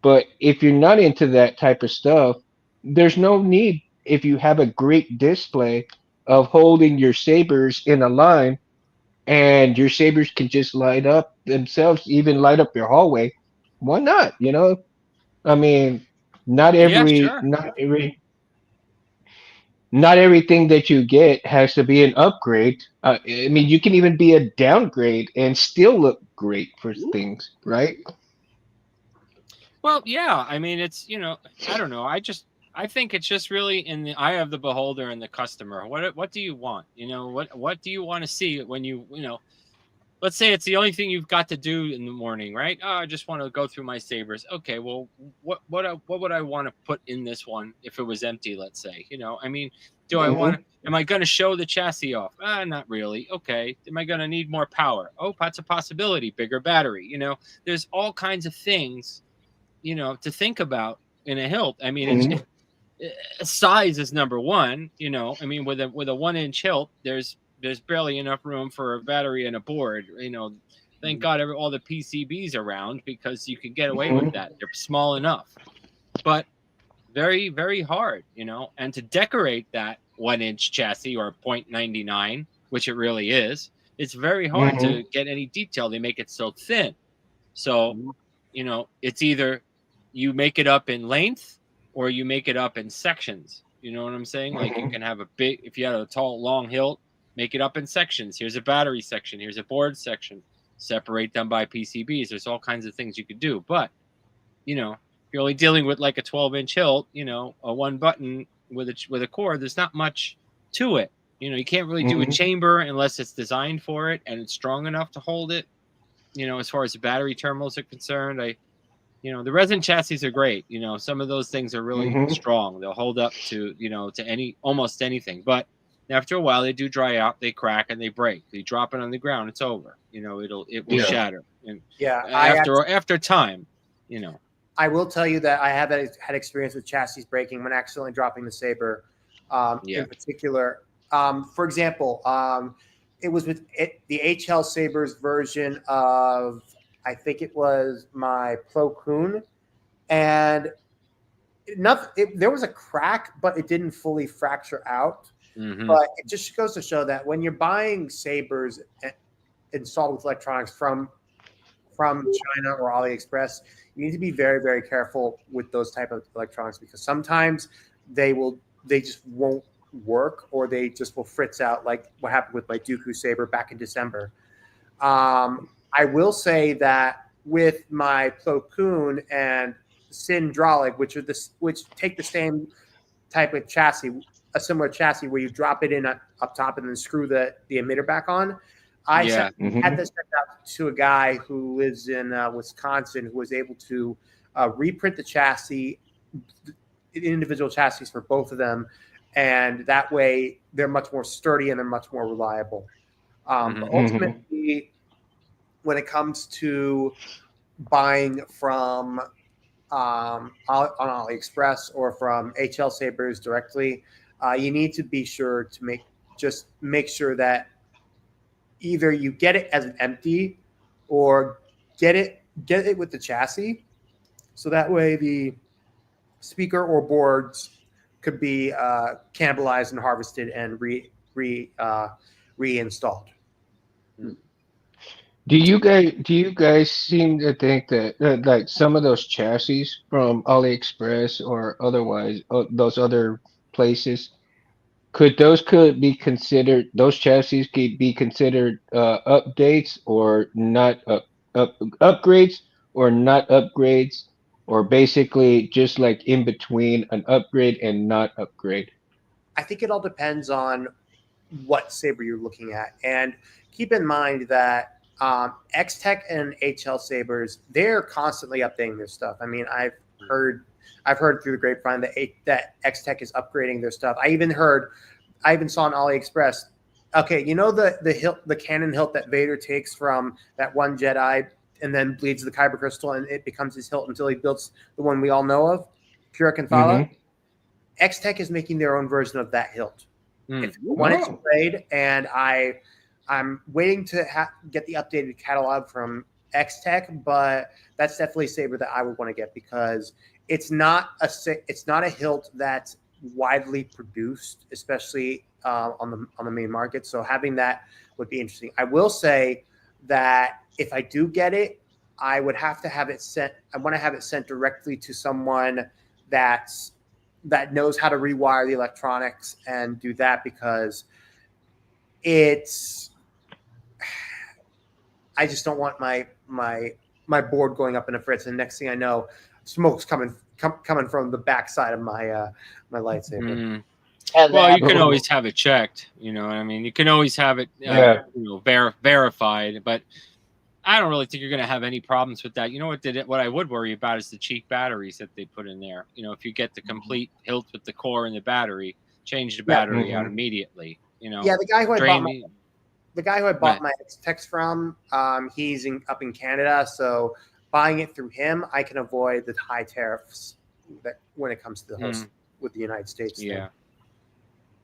But if you're not into that type of stuff, there's no need. If you have a great display of holding your sabers in a line, and your sabers can just light up themselves, even light up your hallway, why not? You know, I mean, not Yeah, every, sure. not everything that you get has to be an upgrade. I mean, you can even be a downgrade and still look great for things, right? Well, yeah. I mean, it's, you know, I don't know. I think it's just really in the eye of the beholder and the customer. What do you want? You know, what do you want to see when you know, let's say it's the only thing you've got to do in the morning, right? Oh, I just want to go through my sabers. Okay, well, what would I want to put in this one if it was empty? Let's say, I mean, do I want to? Am I going to show the chassis off? Not really. Okay, am I going to need more power? Oh, that's a possibility. Bigger battery. There's all kinds of things, to think about in a hilt. I mean, size is number one. I mean, with a 1-inch hilt, there's barely enough room for a battery and a board. Thank God all the PCBs around, because you can get away with that. They're small enough, but very, very hard, and to decorate that 1-inch chassis or 0.99, which it really is, it's very hard to get any detail. They make it so thin. So, it's either you make it up in length or you make it up in sections. You know what I'm saying? Like you can have if you had a tall, long hilt, make it up in sections. Here's a battery section. Here's a board section. Separate them by PCBs. There's all kinds of things you could do. But, if you're only dealing with like a 12-inch hilt, a one button with a cord, there's not much to it. You can't really do a chamber unless it's designed for it and it's strong enough to hold it. As far as the battery terminals are concerned, the resin chassis are great. Some of those things are really strong. They'll hold up to, to almost anything. But after a while, they do dry out, they crack, and they break. You drop it on the ground, it's over. It will shatter. And after time, I will tell you that I have had experience with chassis breaking when accidentally dropping the saber. In particular, for example, it was with the HL Sabers version of, I think it was my Plo Koon, and there was a crack, but it didn't fully fracture out. But it just goes to show that when you're buying sabers installed with electronics from China or AliExpress, you need to be very, very careful with those type of electronics, because sometimes they just won't work, or they just will fritz out, like what happened with my Dooku saber back in December. I will say that with my Plo Koon and Syndrolic, which take the same type of chassis, a similar chassis where you drop it in up top and then screw the emitter back on. I had this sent out to a guy who lives in Wisconsin, who was able to reprint the chassis, individual chassis for both of them, and that way they're much more sturdy and they're much more reliable. But ultimately, when it comes to buying from on AliExpress or from HL Sabers directly, you need to be sure to make sure that either you get it as an empty or get it with the chassis, so that way the speaker or boards could be cannibalized and harvested and reinstalled. Do you guys seem to think that like some of those chassis from AliExpress or otherwise those other places, could be considered, those chassis could be considered updates or not upgrades, or not upgrades, or basically just like in between an upgrade and not upgrade? I think it all depends on what saber you're looking at, and keep in mind that X-Tech and HL Sabers, they're constantly updating their stuff. I mean, I've heard through the grapevine that X-Tech is upgrading their stuff. I even saw on AliExpress. Okay, the hilt, the cannon hilt that Vader takes from that one Jedi and then bleeds the kyber crystal and it becomes his hilt until he builds the one we all know of, Pura Kanthala. X-Tech is making their own version of that hilt. It's 1-inch blade, and I'm waiting to get the updated catalog from X-Tech, but that's definitely a saber that I would want to get, because it's not a hilt that's widely produced, especially on the main market. So having that would be interesting. I will say that if I do get it, I would have to have it sent. I want to have it sent directly to someone that knows how to rewire the electronics and do that, because I just don't want my board going up in a fritz, and next thing I know, smoke's coming from the backside of my lightsaber. Has Well, that. you can always have it checked. You know what I mean? You can always have it Yeah. verified. But I don't really think you're going to have any problems with that. You know what I would worry about is the cheap batteries that they put in there. You know, if you get the complete hilt with the core and the battery, change the battery out immediately. You know, Yeah, the guy who I drain bought my X-Tex from, he's up in Canada, so buying it through him, I can avoid the high tariffs that when it comes to the host with the United States. Yeah.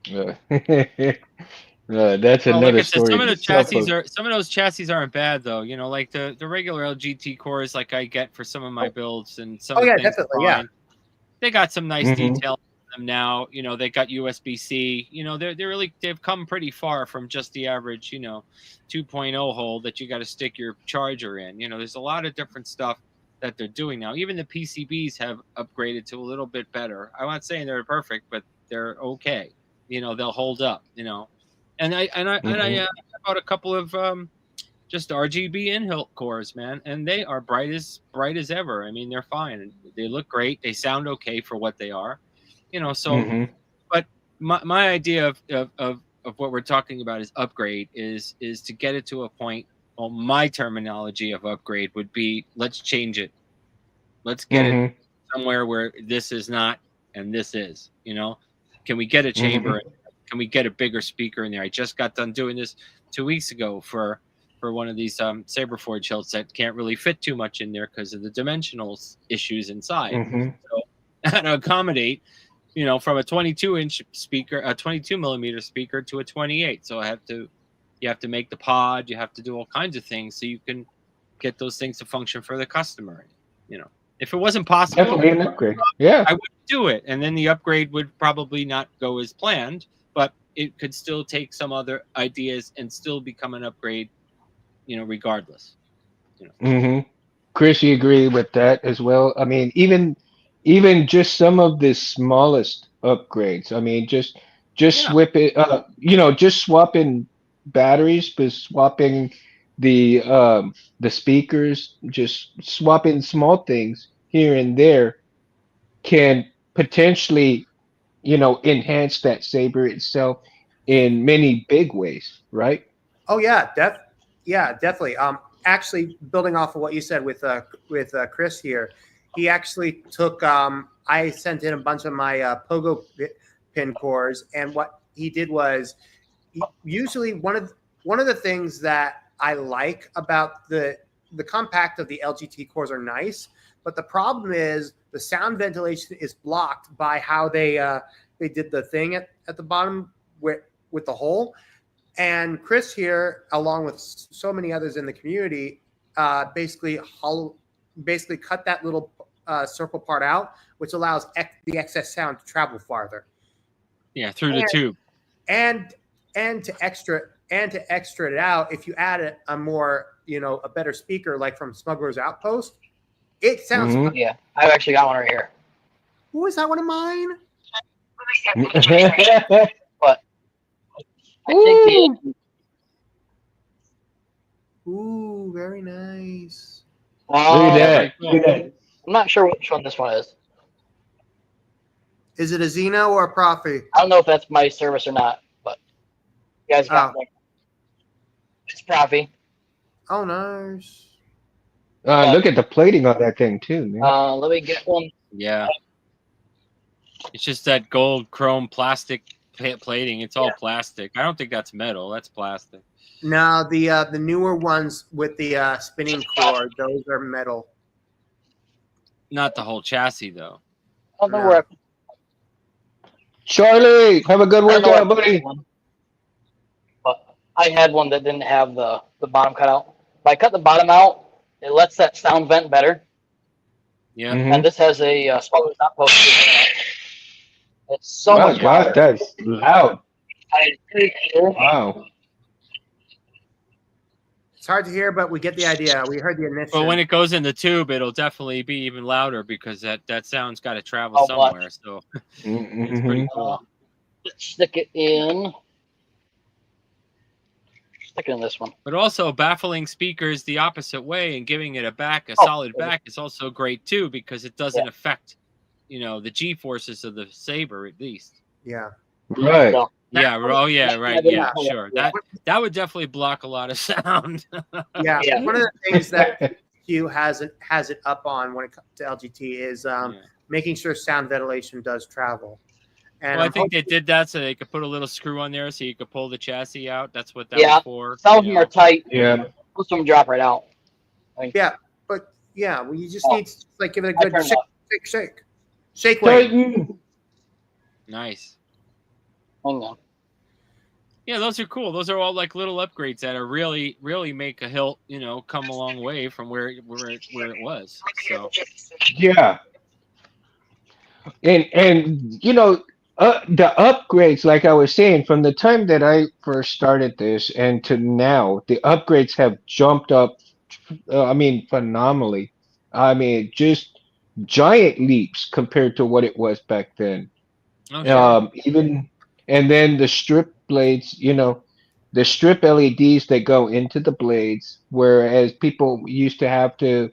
That's Well, another like I said, story. some of the itself chassis are some of those chassis aren't bad though. You know, like the regular LGT cores, like I get for some of my builds, and some Oh of yeah, the things are definitely, yeah. fine. They got some nice Mhm. detail in them now. You know, they got USB-C. You know, they've come pretty far from just the average 2.0 hole that you got to stick your charger in. You know, there's a lot of different stuff that they're doing now. Even the PCBs have upgraded to a little bit better. I'm not saying they're perfect, but they're okay. You know, they'll hold up. You know, and I bought a couple of just RGB in-hilt cores, man, and they are bright as ever. I mean, they're fine. They look great. They sound okay for what they are, you know. So, but my idea of what we're talking about is upgrade is to get it to a point. Well, my terminology of upgrade would be let's change it. Let's get it somewhere where this is not and this is. You know, can we get a chamber? Can we get a bigger speaker in there? I just got done doing this 2 weeks ago for one of these Saberforge hilts that can't really fit too much in there because of the dimensional issues inside. So I had to accommodate, you know, from a 22-inch speaker, a 22 millimeter speaker to a 28. So you have to make the pod, you have to do all kinds of things so you can get those things to function for the customer. You know, if it wasn't possible, Definitely an upgrade. Yeah, I would do it, and then the upgrade would probably not go as planned, but it could still take some other ideas and still become an upgrade, you know, regardless. You know. Chris, you agree with that as well? I mean, even just some of the smallest upgrades. I mean, just Yeah. swip it. Just swapping batteries, but swapping the speakers, just swapping small things here and there can potentially, enhance that saber itself in many big ways, right? Oh yeah, definitely. Actually, building off of what you said with Chris here, he actually took. I sent in a bunch of my pogo pin cores, and what he did was, usually one of the things that I like about the compact of the LGT cores are nice, but the problem is the sound ventilation is blocked by how they did the thing at the bottom with the hole. And Chris here, along with so many others in the community, basically cut that little circle part out, which allows the excess sound to travel farther. Yeah, through the tube. And to extra it out, if you add a more, a better speaker like from Smuggler's Outpost, it sounds. Yeah, I've actually got one right here. Who is that one of mine? But I think Ooh, very nice. Look at that. Cool. Look at that. I'm not sure which one this one is. Is it a Xeno or a Profi? I don't know if that's my service or not, but you guys got one. It's Profi. Oh, nice. Look at the plating on that thing too, man. Let me get one. Yeah. It's just that gold chrome plastic plating. It's all plastic. I don't think that's metal. That's plastic. No, the newer ones with the spinning core, those are metal. Not the whole chassis though. I don't know where Charlie, have a good workout, buddy. But I had one that didn't have the bottom cut out. If I cut the bottom out, it lets that sound vent better. Yeah. And this has a Smuggler's Outpost. It's so Oh much God, louder. that's loud. Wow. It's hard to hear, but we get the idea. We heard the initial. But when it goes in the tube, it'll definitely be even louder because that sound's got to travel somewhere. So it's pretty cool. Let's stick it in. Stick it in this one. But also baffling speakers the opposite way and giving it a solid back is also great too because it doesn't affect, the G forces of the saber at least. Yeah. Right. So, Yeah. Oh, yeah. Right. Yeah. Yeah. Sure. That would definitely block a lot of sound. Yeah, Yeah. one of the things that Q has it up on when it comes to LGT is Yeah. making sure sound ventilation does travel. And Well, I I'm think they did that so they could put a little screw on there so you could pull the chassis out. That's what that Yeah. was for. Some of them are tight. Yeah. Most of them drop right out. I mean, yeah, but yeah, well, you just Oh, need to like give it a I good turned it shake, off. shake weight. Titan. Nice. Hang on. Yeah, those are cool. Those are all like little upgrades that are really, really make a hilt, come a long way from where it was. So Yeah. And the upgrades, like I was saying, from the time that I first started this and to now, the upgrades have jumped up. I mean, phenomenally. I mean, just giant leaps compared to what it was back then. oh sure. Even and then the strip blades, the strip LEDs that go into the blades, whereas people used to have to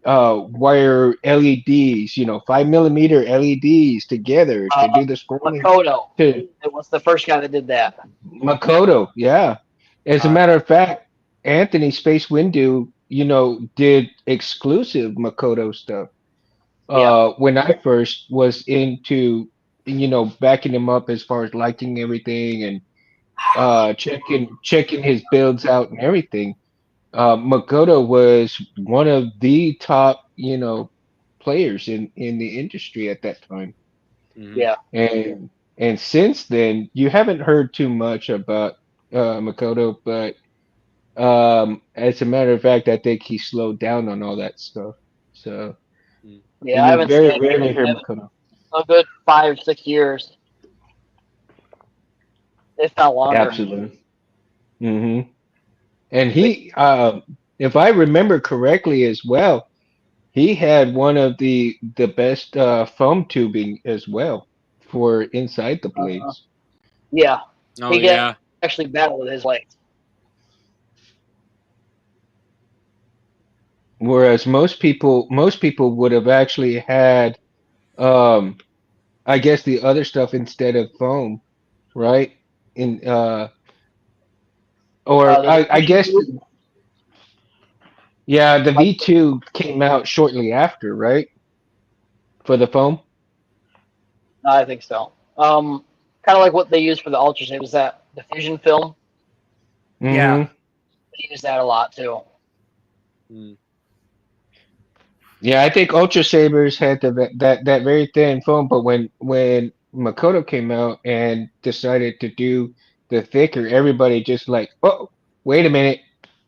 wire LEDs, 5 millimeter LEDs together to do the scrolling. Makoto. To It was the first guy that did that. Makoto, yeah. As a matter of fact, Anthony Space Windu, did exclusive Makoto stuff. Yeah. When I first was into, backing him up as far as liking everything and checking his builds out and everything. Makoto was one of the top, players in the industry at that time. Mhm. Yeah. And since then, you haven't heard too much about Makoto, but as a matter of fact, I think he slowed down on all that stuff. So Mm. Yeah. I you haven't very seen rarely hear it Makoto. in a good 5-6 years, if not longer. Absolutely. Hmm. And he, if I remember correctly as well, he had one of the best foam tubing as well for inside the Uh, blades. yeah. Oh He can yeah. actually battle with his legs. Whereas most people would have actually had, um, I guess the other stuff instead of foam, right? In or The I Dimension guess Cube, yeah, the like, V2 came out shortly after, right? For the foam. I think so. Kind of like what they used for the Ultra Shape was that diffusion film. Yeah, Hmm. They use that a lot too. Mm. Yeah, I think Ultra Sabers had that very thin foam, but when Makoto came out and decided to do the thicker, everybody just like, oh, wait a minute,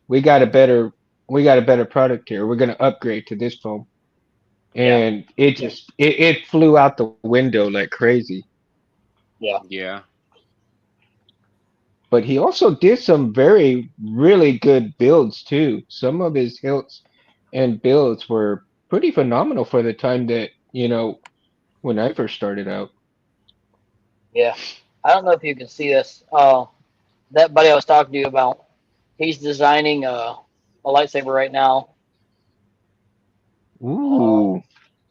we got a better we got a better product here. We're gonna upgrade to this foam, Yeah. and it flew out the window like crazy. Yeah. Yeah. But he also did some very really good builds too. Some of his hilts and builds were pretty phenomenal for the time that when I first started out. Yeah. I don't know if you can see this. That buddy I was talking to you about, he's designing a lightsaber right now. Ooh,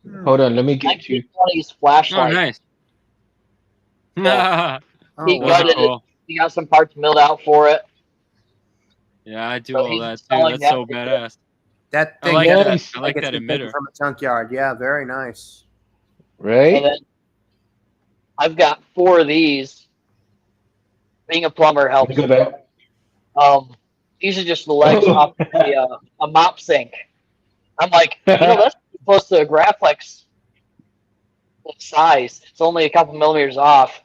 Hmm. hold on, let me get you. 1920s Oh flashlight. nice. So Oh, he Those are gutted it. cool. He got some parts milled out for it. Yeah, I do So all he's that too. installing That's that so right there. badass. that I thing like gets, that. Nice, I like gets that been taken emitter. from a junkyard. Yeah, very nice. And right? then I've got 4 of these. Being a plumber Look helps. at that. These are just the legs off a mop sink. I'm like, that's close to a Graplex size. It's only a couple millimeters off,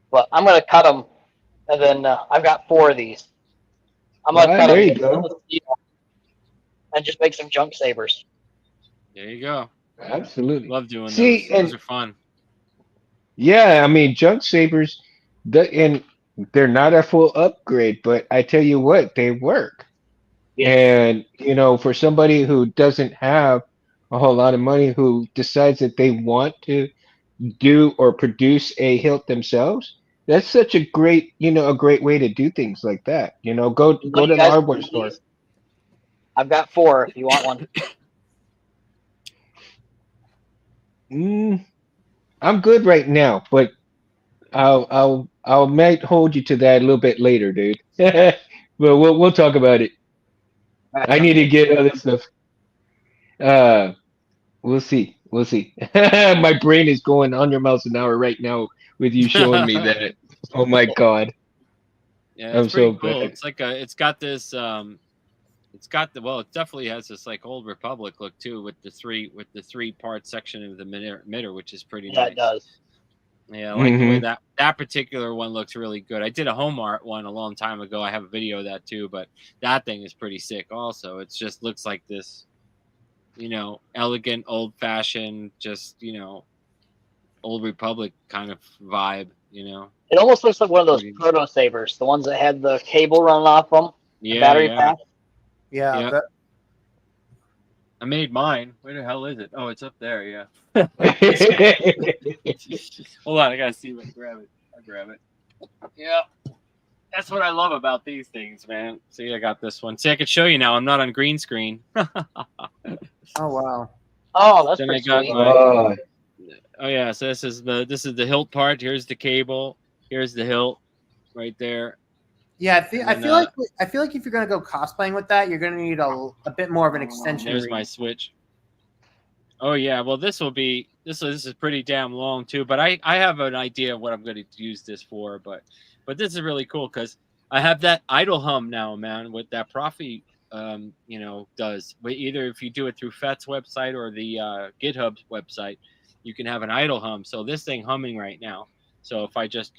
but I'm gonna cut them, and then I've got 4 of these. I'm gonna Ah, cut there them you go. and just make some junk sabers. There you go. Absolutely. Love doing See, those. Those and are fun. yeah, I mean, junk sabers, and they're not a full upgrade, but I tell you what, they work. Yeah, And, for somebody who doesn't have a whole lot of money, who decides that they want to do or produce a hilt themselves, that's such a great way to do things like that. what Go do you to the guys hardware think of store. these? I've got 4 if you want one. Mm, I'm good right now, but I'll might hold you to that a little bit later, dude. But we'll talk about it. I need to get other stuff. Uh, we'll see. We'll see. My brain is going 100 miles an hour right now with you showing me that. Oh my God, Yeah, it's I'm pretty so cool. bad. It's like it's got this it's got the well, it definitely has this like old Republic look too with the three part section of the mitter, which is pretty Yeah, it nice. does. Yeah, I like the way Hmm. that particular one looks really good. I did a home art one a long time ago. I have a video of that too, but that thing is pretty sick also. It just looks like this, elegant, old fashioned, just, old Republic kind of vibe. It almost looks like one of those Pretty- proto sabers, the ones that had the cable running off them, the Yeah, battery yeah. pack. Yeah, Yep. that, I made mine. Where the hell is it? Oh, it's up there, yeah. Hold on, I gotta see if I can grab it. I'll grab it. Yeah. That's what I love about these things, man. See, I got this one. See, I can show you now. I'm not on green screen. oh wow. Oh, that's Then I pretty got sweet. my Oh, oh yeah, so this is the hilt part. Here's the cable. Here's the hilt right there. Yeah, And I then, feel like if you're gonna go cosplaying with that, you're gonna need a bit more of an extension. There's my reed. switch. Oh yeah, well this is pretty damn long too, but I have an idea of what I'm going to use this for, but this is really cool because I have that idle hum now, man, what that Profi does. Either if you do it through FET's website or the GitHub website, you can have an idle hum. So this thing humming right now. So if I just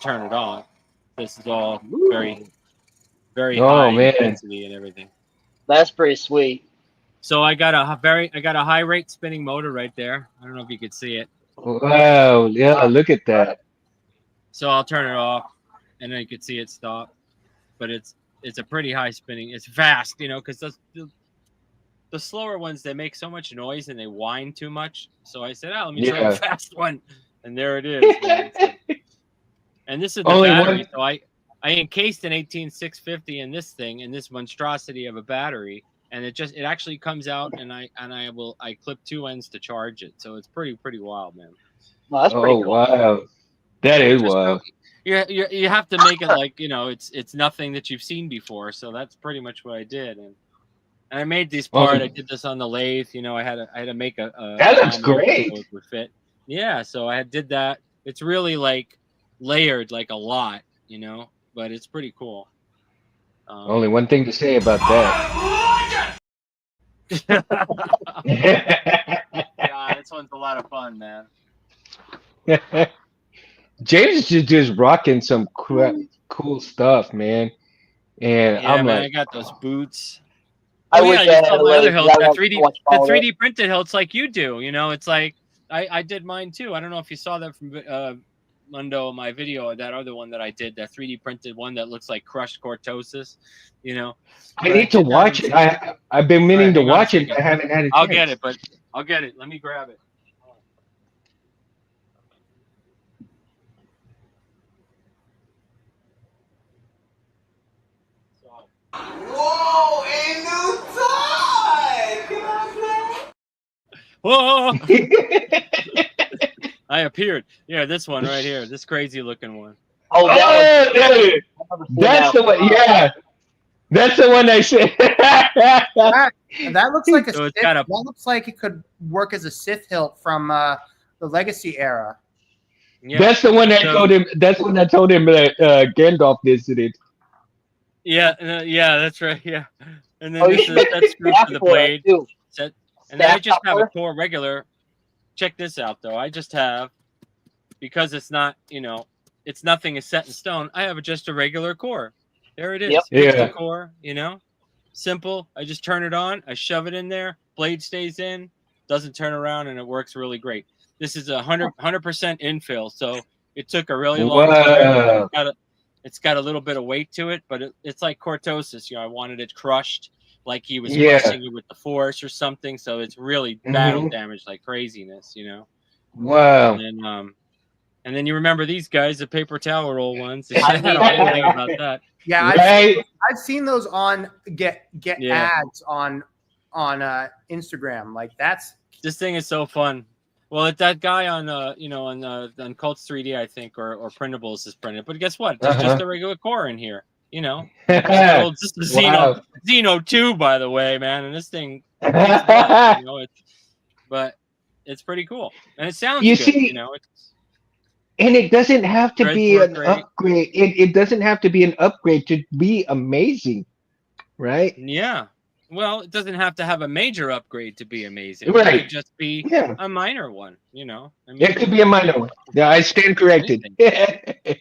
turn it on, this is all very very oh high man. intensity and everything. That's pretty sweet. So I got a high rate spinning motor right there. I don't know if you could see it. Wow. Yeah, look at that. So I'll turn it off, and then you can see it stop. But it's a pretty high spinning. It's fast, because the slower ones, they make so much noise and they whine too much. So I said, let me try Yeah. the fast one, and there it is. Man. And this is the Only battery. one. So I encased an 18650 in this thing, in this monstrosity of a battery. And it actually comes out, and I clip two ends to charge it, so it's pretty wild, man. Well, that's pretty Oh cool. wow. That is Just wild. you have to make it like it's nothing that you've seen before, so that's pretty much what I did, and I made this part. I did this on the lathe, I had to make a That looks diamond great. so it would fit. Yeah, so I did that. It's really like layered like a lot, but it's pretty cool. Only one thing to say about that. Yeah, this one's a lot of fun, man. James is just rocking some cool stuff, man. And Yeah, I'm man, I like, got those boots. I Oh wish yeah, I you had saw a my lathe, other 'cause hilts, I the don't 3D, so much the fun with 3D printed hilts like you do. It's like I did mine too. I don't know if you saw that from Mundo, my video, that other one that I did, that 3D printed one that looks like crushed cortosis. I But need to did that watch it. I've been All meaning right, to hang on a watch it, but second. I haven't had a I'll chance. get it, but I'll get it. Let me grab it. So, Whoa, ain't no time! Can I whoa! I appeared. Yeah, this one right here. This crazy looking one. Oh, Oh, that yeah. was, That's the one. Yeah, that's the one I said. That looks like a So Sith, it's got a- that looks like it could work as a Sith hilt from the Legacy era. Yeah. That's the one I So- told him. That's when I told him that Gandalf visited. Yeah, that's right. Yeah, and then Oh, you this should is make that screw for the blade. too. Set, and then I just have a Staff core regular. Check this out, though. I just have, because it's not, it's nothing is set in stone. I have just a regular core. There it is. Yep. Just Yeah. a core. Simple. I just turn it on. I shove it in there. Blade stays in. Doesn't turn around, and it works really great. This is 100% infill, so it took a really long time. Wow. It's got a little bit of weight to it, but it's like cortosis. I wanted it crushed, like he was Yeah. crushing it with the force or something. So it's really battle damage like craziness, Wow. And then you remember these guys, the paper towel roll ones. I I don't know mean- anything about that. Yeah, Right. I've seen those on get Yeah. ads on Instagram. Like that's This thing is so fun. Well, that guy on on Cults 3D, I think, or Printables is printed. But guess what? There's just a regular core in here. It's got old just a Wow. Xeno 2, by the way, man. And this thing kicks butt, but it's pretty cool. And it sounds You good, see, it's and it doesn't have to threads be work an great. upgrade. It doesn't have to be an upgrade to be amazing, right? Yeah. Well, it doesn't have to have a major upgrade to be amazing. It Right. could just be Yeah. a minor one, I mean, It could be a minor one. Yeah, I stand corrected. anything.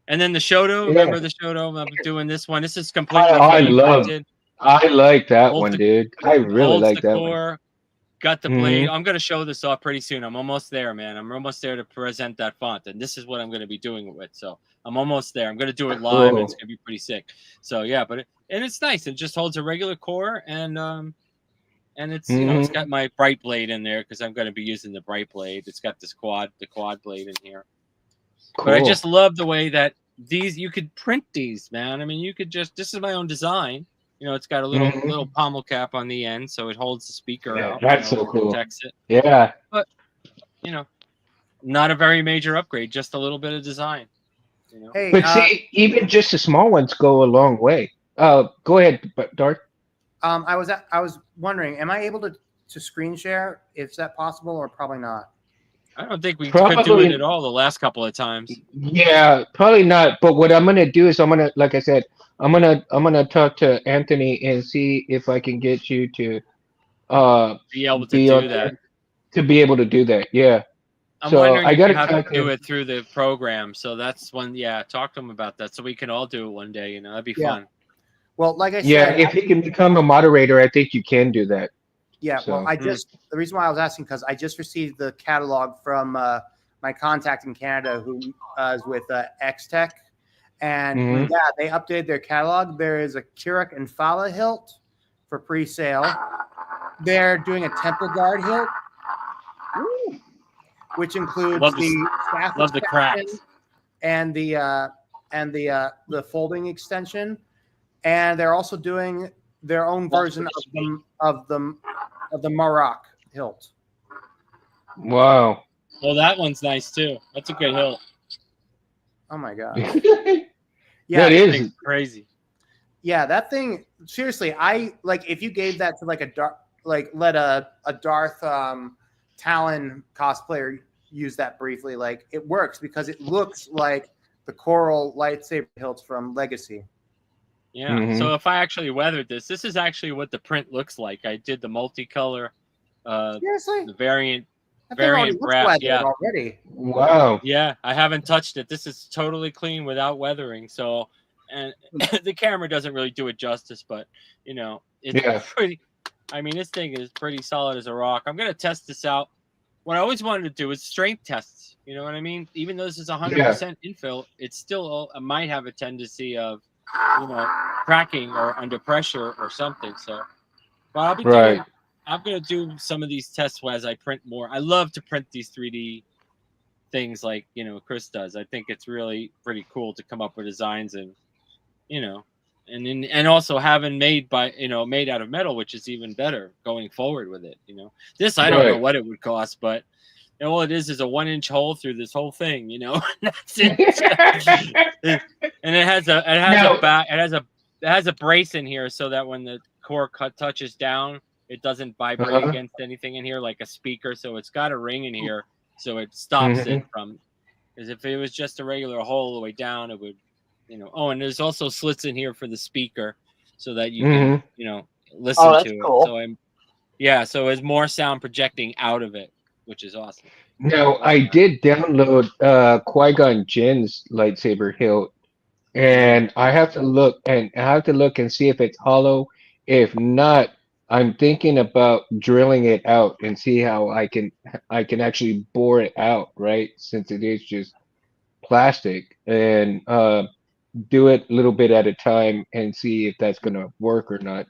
And then the Shoto, Yeah. remember the Shoto? I'm doing this one. This is completely I 3D love. printed. I like that Holds one, the, dude. I really holds like the that one. core. Got the Mhm. blade. I'm going to show this off pretty soon. I'm almost there, man. I'm almost there to present that font. And this is what I'm going to be doing it with. So I'm almost there. I'm going to do it live. Cool. And it's going to be pretty sick. So, yeah. And it's nice. It just holds a regular core. And it's, it's got my bright blade in there because I'm going to be using the bright blade. It's got the quad blade in here. Cool. But I just love the way that you could print these, man. I mean, you could this is my own design. It's got a little pommel cap on the end, so it holds the speaker out. That's so cool. Protects it. Yeah. But, not a very major upgrade, just a little bit of design. Hey, But see, even just the small ones go a long way. Go ahead, Dark. I was wondering, am I able to screen share? Is that possible, or probably not? I don't think we could do it at all the last couple of times. Yeah, probably not. But what I'm gonna do is like I said, I'm gonna talk to Anthony and see if I can get you to Be able to be do on that. to be able to do that. Yeah. I'm So wondering I if gotta you have talk to to do him. it through the program. So that's one. Yeah, talk to him about that, so we can all do it one day. That'd be Yeah. fun. Well, like I Yeah, said, if he can become a moderator, I think you can do that. yeah. So- Well, the reason why I was asking because I just received the catalog from my contact in Canada who is with X Tech, and Mhm. yeah, they updated their catalog. There is a Keurig and Fala hilt for pre-sale. They're doing a Temple Guard hilt, which includes Love the staff Love the extension cracks. and the folding extension, and they're also doing their own version of the Maroc hilt. Wow. Well, that one's nice too. That's a good hilt. Oh my god! That Yeah, is. Thing's crazy. yeah, that thing. Seriously, I like if you gave that to like let a Darth Talon cosplayer use that briefly, like it works because it looks like the coral lightsaber hilts from Legacy. Yeah. Mhm. So if I actually weathered this is actually what the print looks like. I did the multicolor, Seriously, the variant. that thing already variant looks wrap, weathered yeah. already. Wow. Yeah, I haven't touched it. This is totally clean without weathering. So, and the camera doesn't really do it justice, but it's Yeah. pretty. I mean, this thing is pretty solid as a rock. I'm gonna test this out. What I always wanted to do is strength tests. You know what I mean? Even though this is 100% infill, it still might have a tendency of, cracking or under pressure or something. So, but I'll be Right. doing. I'm gonna do some of these tests as I print more. I love to print these 3D things like Chris does. I think it's really pretty cool to come up with designs and and also having made made out of metal, which is even better going forward with it. This I don't know Right. what it would cost, but all it is a 1-inch hole through this whole thing. That's it. And it has Now- a back. It has a brace in here so that when the core touches down, it doesn't vibrate Uh-huh. against anything in here like a speaker. So it's got a ring in here, so it stops it from. Because if it was just a regular hole all the way down, it would, Oh, and there's also slits in here for the speaker, so that you can, listen Oh, that's to it. cool. So so it's more sound projecting out of it, which is awesome. Now I did download Qui-Gon Jinn's lightsaber hilt, and I have to look and see if it's hollow. If not, I'm thinking about drilling it out and see how I can actually bore it out, right? Since it is just plastic, and do it a little bit at a time and see if that's gonna work or not.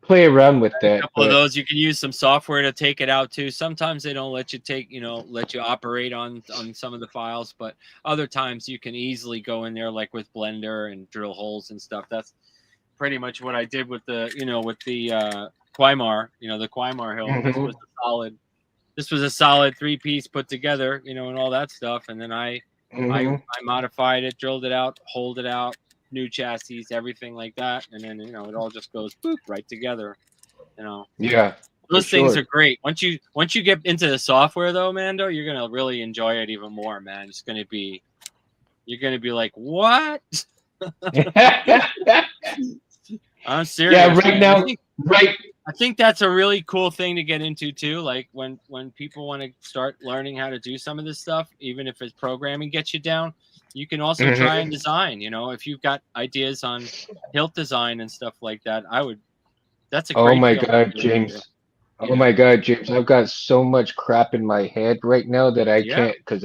Play around with A that. couple of But those you can use some software to take it out too. Sometimes they don't let you let you operate on some of the files, but other times you can easily go in there like with Blender and drill holes and stuff. That's pretty much what I did with the Quimar, the Quimar hill. This Mhm. was a this was a solid 3-piece put together, you know, and all that stuff. And then I modified it, drilled it out, holed it out, new chassis, everything like that. And then, you know, it all just goes boop right together. You know, Yeah. those for things sure. are great. Once you get into the software though, Mando, you're gonna really enjoy it even more, man. You're gonna be like, what? I'm serious. Yeah, right Man. now, right. I think that's a really cool thing to get into too. Like when people want to start learning how to do some of this stuff, even if it's programming gets you down, you can also try and design. You know, if you've got ideas on hilt design and stuff like that, that's a Oh great my field to God, get into. James. Oh my God, James. I've got so much crap in my head right now that I Yeah. can't, because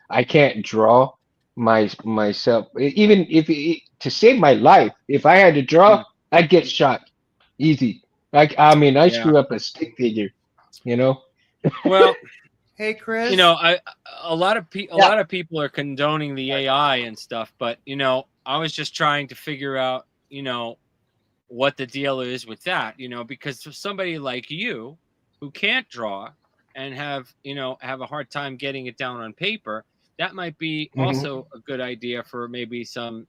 I can't draw myself. Even if to save my life, if I had to draw, I'd get shot. Easy. I mean, I Yeah. screw up a stick figure, you know? Well, Hey, Chris. you know, a lot of people are condoning the AI and stuff, but you know, I was just trying to figure out, you know, what the deal is with that, you know, because for somebody like you who can't draw and have a hard time getting it down on paper, that might be also a good idea for maybe some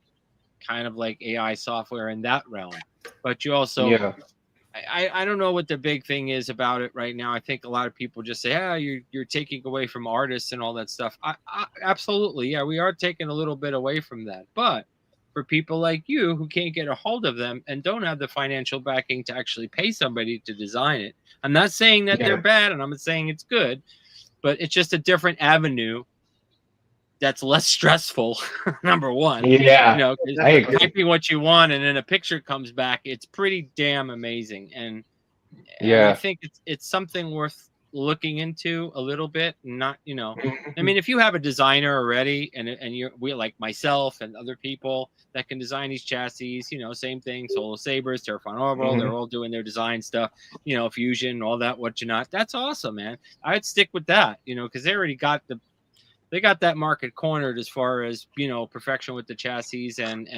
kind of like AI software in that realm. But you also, Yeah. I don't know what the big thing is about it right now. I think a lot of people just say, you're taking away from artists and all that stuff. I absolutely, yeah, we are taking a little bit away from that. But for people like you who can't get a hold of them and don't have the financial backing to actually pay somebody to design it, I'm not saying that they're bad and I'm not saying it's good, but it's just a different avenue that's less stressful. Number one, Yeah. you know, 'cause I agree. typing what you want and then a picture comes back, it's pretty damn amazing. And I Yeah. think it's something worth looking into a little bit. Not, you know, I mean, if you have a designer already and we like myself and other people that can design these chassis, you know, same thing, Solo Sabers, Terraform Orbital, they're all doing their design stuff, you know, Fusion, all that, what you not. That's awesome, man. I'd stick with that, you know, because they got that market cornered as far as, you know, perfection with the chassis and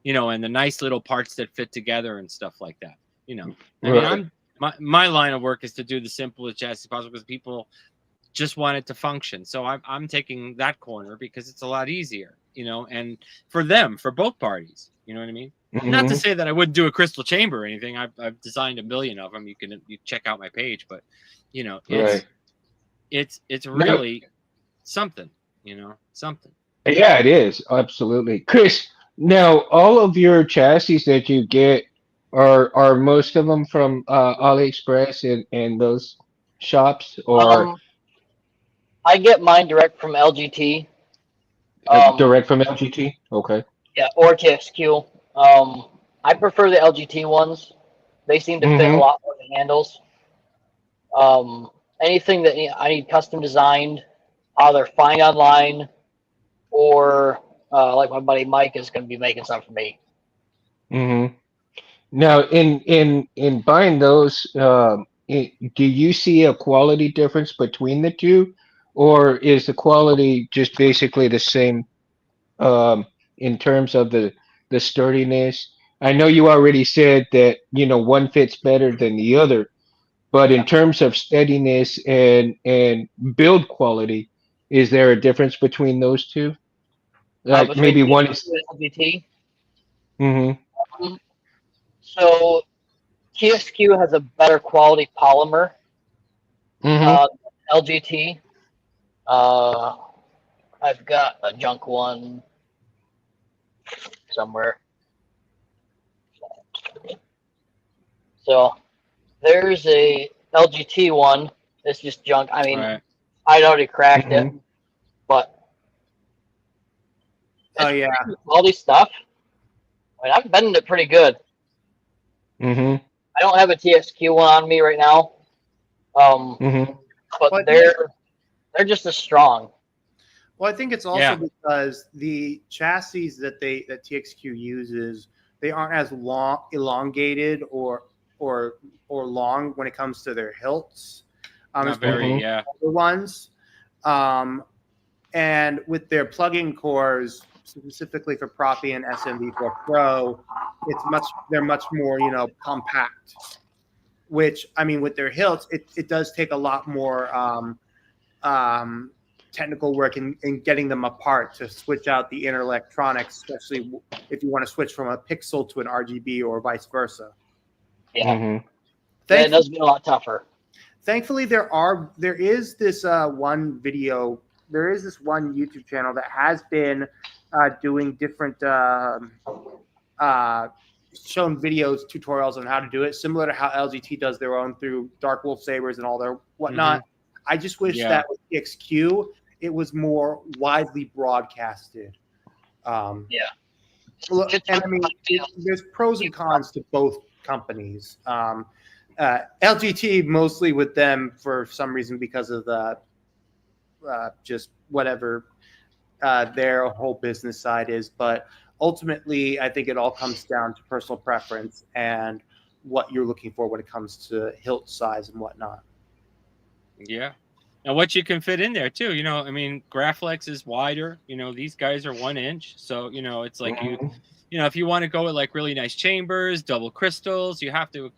you know, and the nice little parts that fit together and stuff like that. You know, I mean, my line of work is to do the simplest chassis possible because people just want it to function. So I'm taking that corner because it's a lot easier, you know, and for both parties, you know what I mean? Not to say that I wouldn't do a crystal chamber or anything. I've designed a million of them. You check out my page, but you know, it's really something, you know, something. Yeah, it is. Absolutely. Chris, now all of your chassis that you get are most of them from AliExpress and those shops, or I get mine direct from LGT. direct from LGT? Okay. Yeah, or TXQ. I prefer the LGT ones. They seem to fit a lot more the handles. Anything that I need custom designed, either find online or like my buddy Mike is going to be making some for me. Now, in buying those, do you see a quality difference between the two, or is the quality just basically the same in terms of the sturdiness? I know you already said that, you know, one fits better than the other, but in terms of steadiness and build quality, is there a difference between those two? Like Between maybe one TXQ is. and LGT. Mm-hmm. So TXQ has a better quality polymer. Mm-hmm. LGT. I've got a junk one somewhere. So there's a LGT one. It's just junk. I mean, Right. I'd already cracked it, but Oh yeah. all these stuff. I mean, I'm bending it pretty good. Mm-hmm. I don't have a TXQ one on me right now, Mm-hmm. but they're just as strong. Well, I think it's also because the chassis that TXQ uses, they aren't as long, elongated or long when it comes to their hilts. Not very, the ones, and with their plug-in cores specifically for Profi and SMV4 Pro, they're much more, you know, compact. which I mean, with their hilts, it does take a lot more technical work in getting them apart to switch out the inner electronics, especially if you want to switch from a pixel to an RGB or vice versa. Yeah, Mhm. yeah, it does get a lot tougher. Thankfully, there is this one video. There is this one YouTube channel that has been doing different shown videos, tutorials on how to do it, similar to how LGT does their own through Dark Wolf sabers and all their whatnot. I just wish Yeah. that with PXQ it was more widely broadcasted. Yeah. Look, and I mean, there's pros and cons to both companies. LGT mostly with them for some reason because of the just whatever their whole business side is, but ultimately, I think it all comes down to personal preference and what you're looking for when it comes to hilt size and whatnot. Yeah. And what you can fit in there too, you know, I mean, Graflex is wider, you know, these guys are 1 inch. So, you know, it's like you know, if you want to go with like really nice chambers, double crystals, you have to,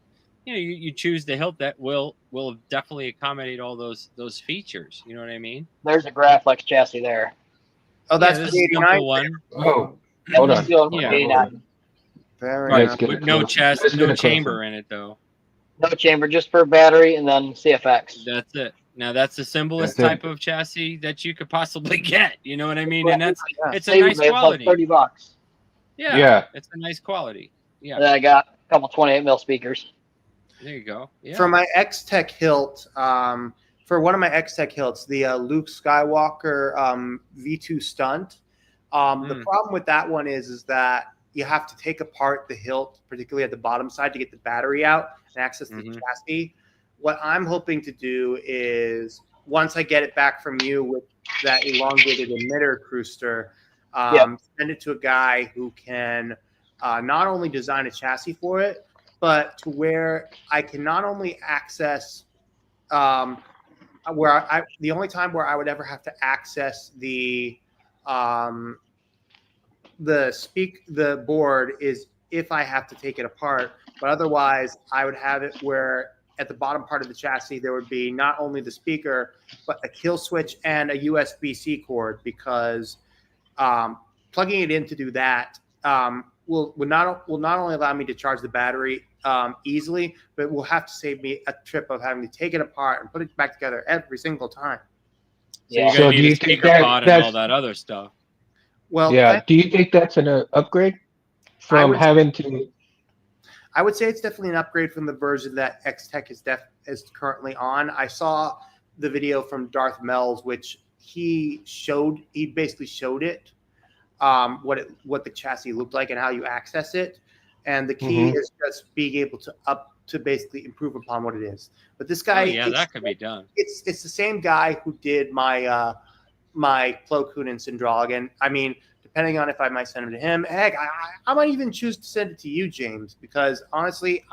you know, you choose the hilt that will definitely accommodate all those features. You know what I mean? There's a Graflex chassis there. Oh, that's this the is a 89. simple one. Oh, Yeah, hold this on. is the old Yeah. 89. Very Right, Let's get with it no closer. chest, Let's no get it closer. chamber in it though. No chamber, just for battery and then CFX. That's it. Now that's the simplest That's it. type of chassis that you could possibly get. You know what I mean? And that's it's a Saved nice me about quality. $30. Yeah, Yeah. it's a nice quality. Yeah, And then I got a couple 28 mil speakers. there you go. Yeah, For my X-Tech hilt, for one of my X-Tech hilts, the Luke Skywalker V2 stunt. The problem with that one is that you have to take apart the hilt, particularly at the bottom side, to get the battery out and access the chassis. What I'm hoping to do is, once I get it back from you with that elongated emitter Cruister, send it to a guy who can not only design a chassis for it, but to where I can not only access the only time where I would ever have to access the board is if I have to take it apart, but otherwise I would have it where at the bottom part of the chassis there would be not only the speaker but a kill switch and a USB-C cord, because plugging it in to do that will not only allow me to charge the battery easily, but will have to save me a trip of having to take it apart and put it back together every single time. so you're So gonna do need you a think speaker pod and that's all that other stuff. Well, yeah? Do you think that's an upgrade from having to? I would say it's definitely an upgrade from the version that X-Tech is currently on. I saw the video from Darth Mel's, which he basically showed it, what the chassis looked like and how you access it. And the key is just being able to basically improve upon what it is. But this guy, that could be done. It's the same guy who did my my Plo Koon and Syndrag. And I mean, depending on if I might send him to him, heck, I might even choose to send it to you, James, because honestly,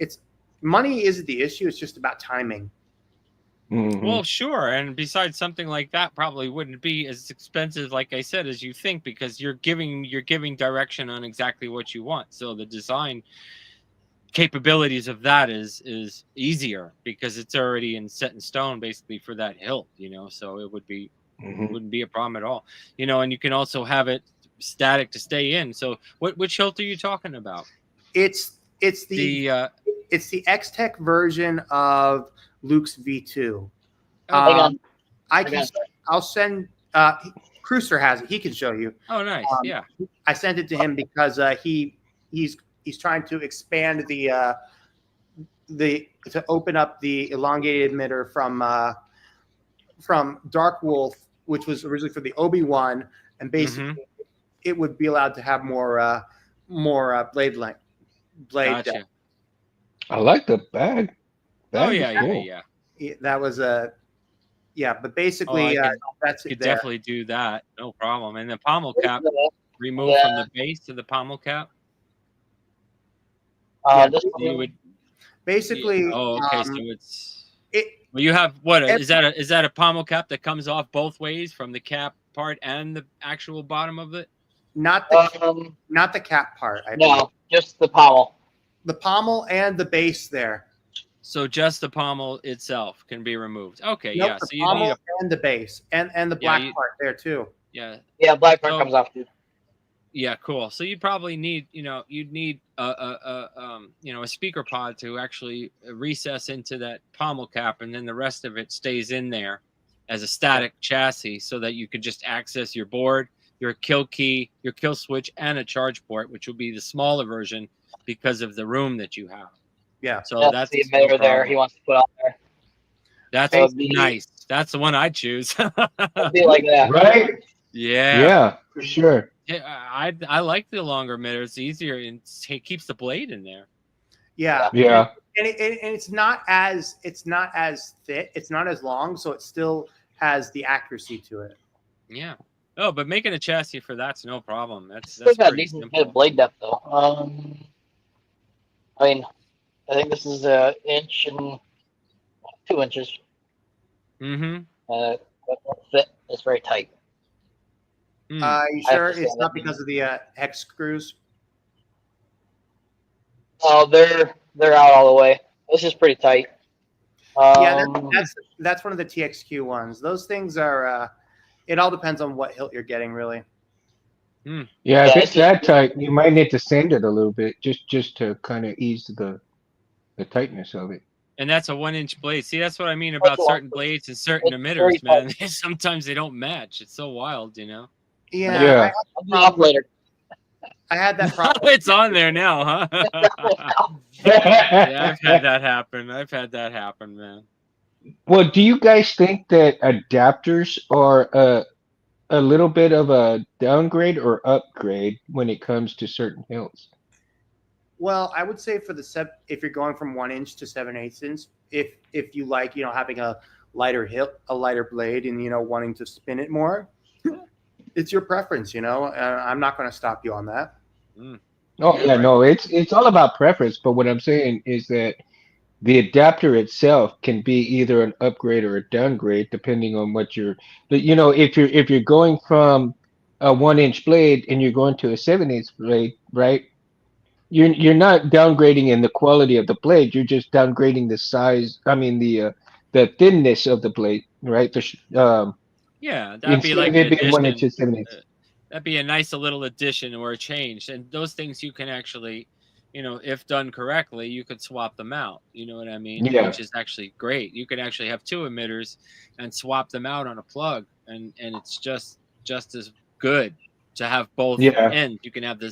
it's money isn't the issue. It's just about timing. Well, sure. And besides, something like that probably wouldn't be as expensive, like I said, as you think, because you're giving direction on exactly what you want. So the design capabilities of that is easier because it's already set in stone basically for that hilt, you know. So it would be wouldn't be a problem at all, you know. And you can also have it static to stay in. So which hilt are you talking about? It's the X-Tech version of Luke's V2. I'll send. Cruiser has it. He can show you. Oh, nice. Yeah. I sent it to him because he's trying to expand to open up the elongated emitter from Dark Wolf, which was originally for the Obi-Wan, and basically it would be allowed to have more blade length. Gotcha. Depth. I like the bag. Oh yeah. That was but basically that's it. Could there. definitely do that, no problem. And the pommel cap, remove from the base to the pommel cap. You would basically. Oh, okay. So it's well, you have is that a pommel cap that comes off both ways from the cap part and the actual bottom of it? Not the cap part. No, just the pommel. The pommel and the base there. So just the pommel itself can be removed. Okay, Nope, yeah. the So you need pommel a and the base and the Yeah, black part there too. yeah. Yeah, black part So comes off too. yeah, cool. So you probably need, you'd need a speaker pod to actually recess into that pommel cap, and then the rest of it stays in there as a static chassis, so that you could just access your board, your kill key, your kill switch, and a charge port, which will be the smaller version because of the room that you have. Yeah. So That's the that's no emitter there. He problem. wants to put on there. That's So it'd be, nice. That's the one I'd choose. it'd be like that. Right? Yeah. Yeah, for sure. Yeah, I like the longer emitter. It's easier and it keeps the blade in there. Yeah. Yeah. And it's not as thick. It's not as long, so it still has the accuracy to it. Yeah. Oh, but making a chassis for that's no problem. Still That's got pretty decent simple. bit of blade depth though. I mean, I think this is an inch and 2 inches. Mm-hmm. That fit. It's very tight. You I sure understand it's not that. because of the hex screws? Oh, they're out all the way. This is pretty tight. Yeah, that's one of the TXQ ones. Those things are. It all depends on what hilt you're getting, really. Yeah, if Yeah, it's that tight, you might need to sand it a little bit just to kind of ease the tightness of it. And that's a 1-inch blade. See, that's what I mean about That's a lot. certain blades and certain It's emitters, very man. Sometimes they don't match. It's so wild, Yeah, Yeah. I'll be off later. I had that problem. It's on there now, huh? Yeah, I've had that happen. Man. Well, do you guys think that adapters are a little bit of a downgrade or upgrade when it comes to certain hills? Well, I would say for if you're going from 1 inch to 7/8 inch, if you like, having a lighter hilt, a lighter blade, and wanting to spin it more, it's your preference. I'm not going to stop you on that. Oh Yeah, yeah, right. no, it's all about preference. But what I'm saying is that the adapter itself can be either an upgrade or a downgrade depending on what you're. But if you're going from a 1 inch blade and you're going to a 7/8 blade, right? You're not downgrading in the quality of the blade. You're just downgrading the size. I mean the thinness of the blade, right? Yeah, that'd be Instead like of an it being 1 inch addition. to 7/8. That'd be a nice little addition or a change. And those things you can actually, if done correctly, you could swap them out. You know what I mean? Yeah. Which is actually great. You could actually have 2 emitters and swap them out on a plug, and it's just as good to have both Yeah. ends. You can have the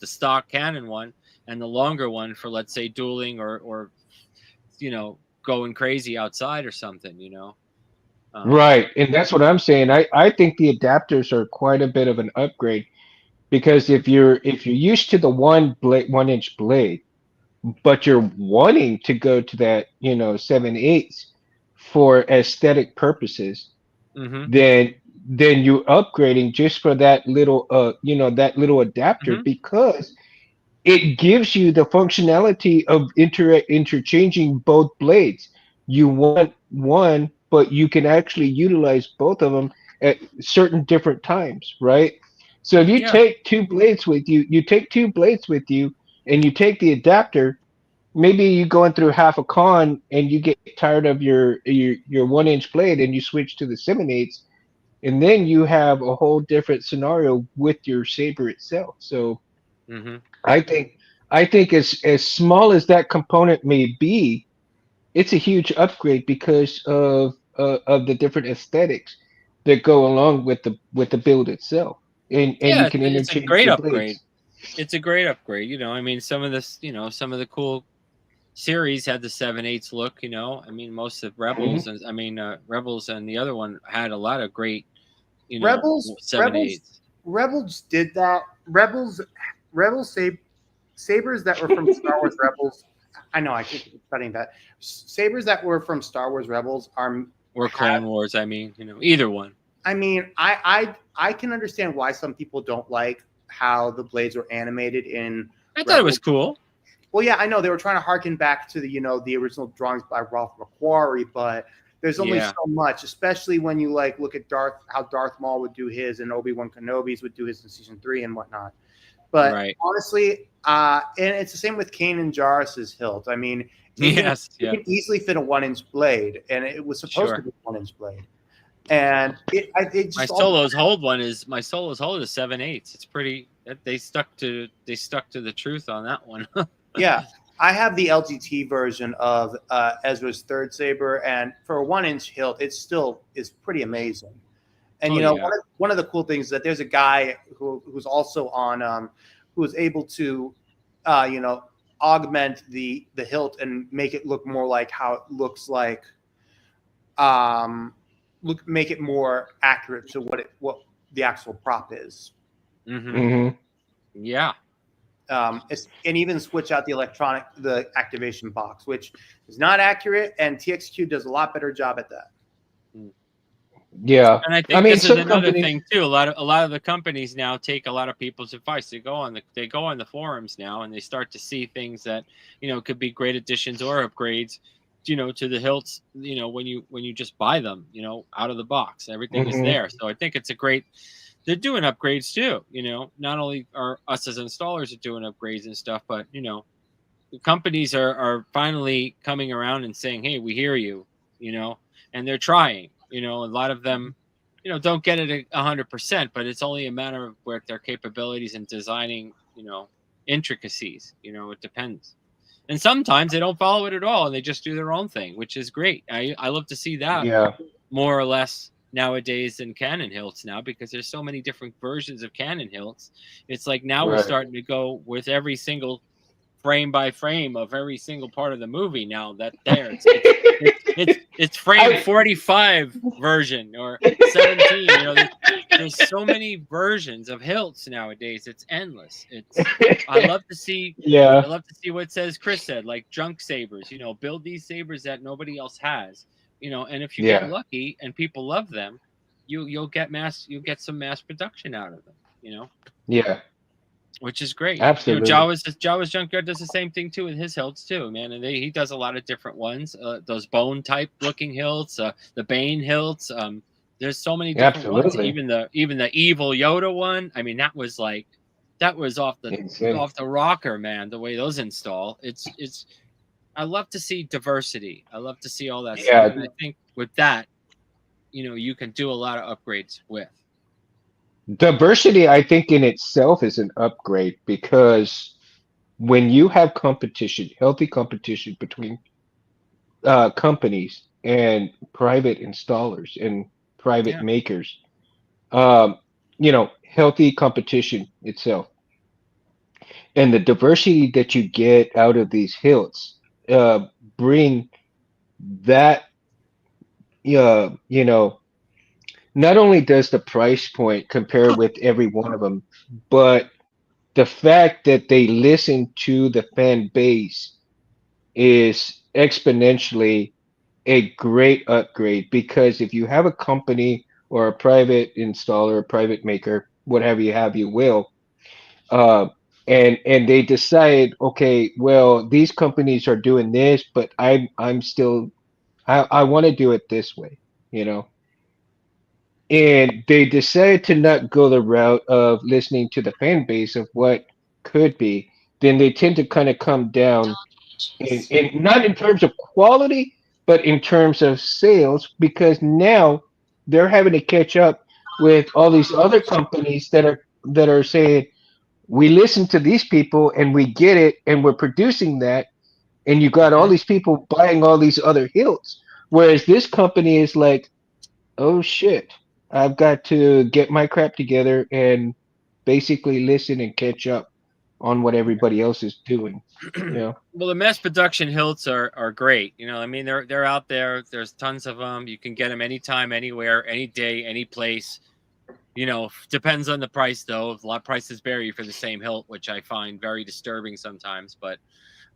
stock Canon one and the longer one for, let's say, dueling or going crazy outside or something. Right, and that's what I'm saying. I think the adapters are quite a bit of an upgrade because if you're used to the 1 inch blade, but you're wanting to go to that 7/8 for aesthetic purposes, Mm-hmm. then you're upgrading just for that little that little adapter Mhm. because it gives you the functionality of interchanging both blades. You want one, but you can actually utilize both of them at certain different times, right? So if you Yeah. take two blades with you, and you take the adapter. Maybe you're going through half a con and you get tired of your 1 inch blade and you switch to the 7/8, and then you have a whole different scenario with your saber itself. So Mm-hmm. I think as small as that component may be, it's a huge upgrade because of the different aesthetics that go along with the build itself, and Yeah, you can it's a interchange great the upgrade. blades. It's a great upgrade. I mean, some of this, some of the cool series had the 7/8 look. I mean, most of Rebels and Rebels and the other one had a lot of great, Rebels 7/8. Rebels did that. Rebels sabers that were from Star Wars Rebels. I know I keep studying that. Sabers that were from Star Wars Rebels are. Or Clone Wars. I mean, either one. I mean, I can understand why some people don't like how the blades were animated in. I thought it was cool. Well, yeah, I know they were trying to harken back to the original drawings by Ralph McQuarrie, but there's only so much, especially when you look at how Darth Maul would do his and Obi-Wan Kenobi's would do his in season 3 and whatnot. But Right. honestly, and it's the same with Kane and Jarvis's hilt. I mean, Yes. you Yeah. can easily fit a 1-inch blade, and it was supposed Sure. to be a 1-inch blade. And it My just all Solo's hold is 7/8. It's pretty. They stuck to the truth on that one. yeah. I have the LGT version of Ezra's third saber, and for a 1-inch hilt, it still is pretty amazing. And Oh, yeah. one of the cool things is that there's a guy who's also on who is able to augment the hilt and make it look more like how it looks like make it more accurate to what the actual prop is. Mm-hmm. Mm-hmm. Yeah. And even switch out the activation box, which is not accurate, and TXQ does a lot better job at that. Yeah. And I I think mean, this is some another companies. thing too. A lot of the companies now take a lot of people's advice. They go on the forums now, and they start to see things that could be great additions or upgrades. To the hilts. When you just buy them, out of the box, everything is Mhm. there. So I think it's a great. They're doing upgrades too. Not only are us as installers are doing upgrades and stuff, but the companies are finally coming around and saying, "Hey, we hear you," and they're trying. A lot of them, don't get it 100%, but it's only a matter of where their capabilities in designing, intricacies. It depends. And sometimes they don't follow it at all, and they just do their own thing, which is great. I love to see that Yeah. more or less nowadays than Canon hilts now, because there's so many different versions of Canon hilts. It's like now we're Right. starting to go with every single frame by frame of every single part of the movie now that there it's frame 45 version or 17. There's so many versions of hilts nowadays. It's endless. I love to see Yeah. what Chris said, like junk sabers. Build these sabers that nobody else has. And if you get Yeah. lucky and people love them, you'll get some mass production out of them. Yeah. Which is great. Absolutely. Jawa's Junkyard does the same thing too with his hilts too, man. And he does a lot of different ones. Those bone type looking hilts, the Bane hilts. There's so many different ones. Absolutely. Even the evil Yoda one. I mean, that was off Insane. the rocker, man. The way those install, it's. I love to see diversity. I love to see all that stuff. Yeah. And I think with that, you can do a lot of upgrades with. Diversity, I think, in itself is an upgrade because when you have competition, healthy competition between companies and private installers and private Yeah. makers, healthy competition itself, and the diversity that you get out of these hilts bring that, not only does the price point compare with every one of them, but the fact that they listen to the fan base is exponentially a great upgrade, because if you have a company or a private installer, a private maker, whatever you have, you will, uh, and they decide, okay, well, these companies are doing this, but I'm still I want to do it this way, you know. And they decide to not go the route of listening to the fan base of what could be, then they tend to kind of come down in not in terms of quality, but in terms of sales, because now they're having to catch up with all these other companies that are saying, we listen to these people and we get it and we're producing that, and you got all Mhm. these people buying all these other hilts, whereas this company is like, oh shit, I've got to get my crap together and basically listen and catch up on what everybody else is doing. You know? Well, the mass production hilts are great. I mean, they're out there. There's tons of them. You can get them anytime, anywhere, any day, any place. Depends on the price though. A lot of prices vary for the same hilt, which I find very disturbing sometimes. But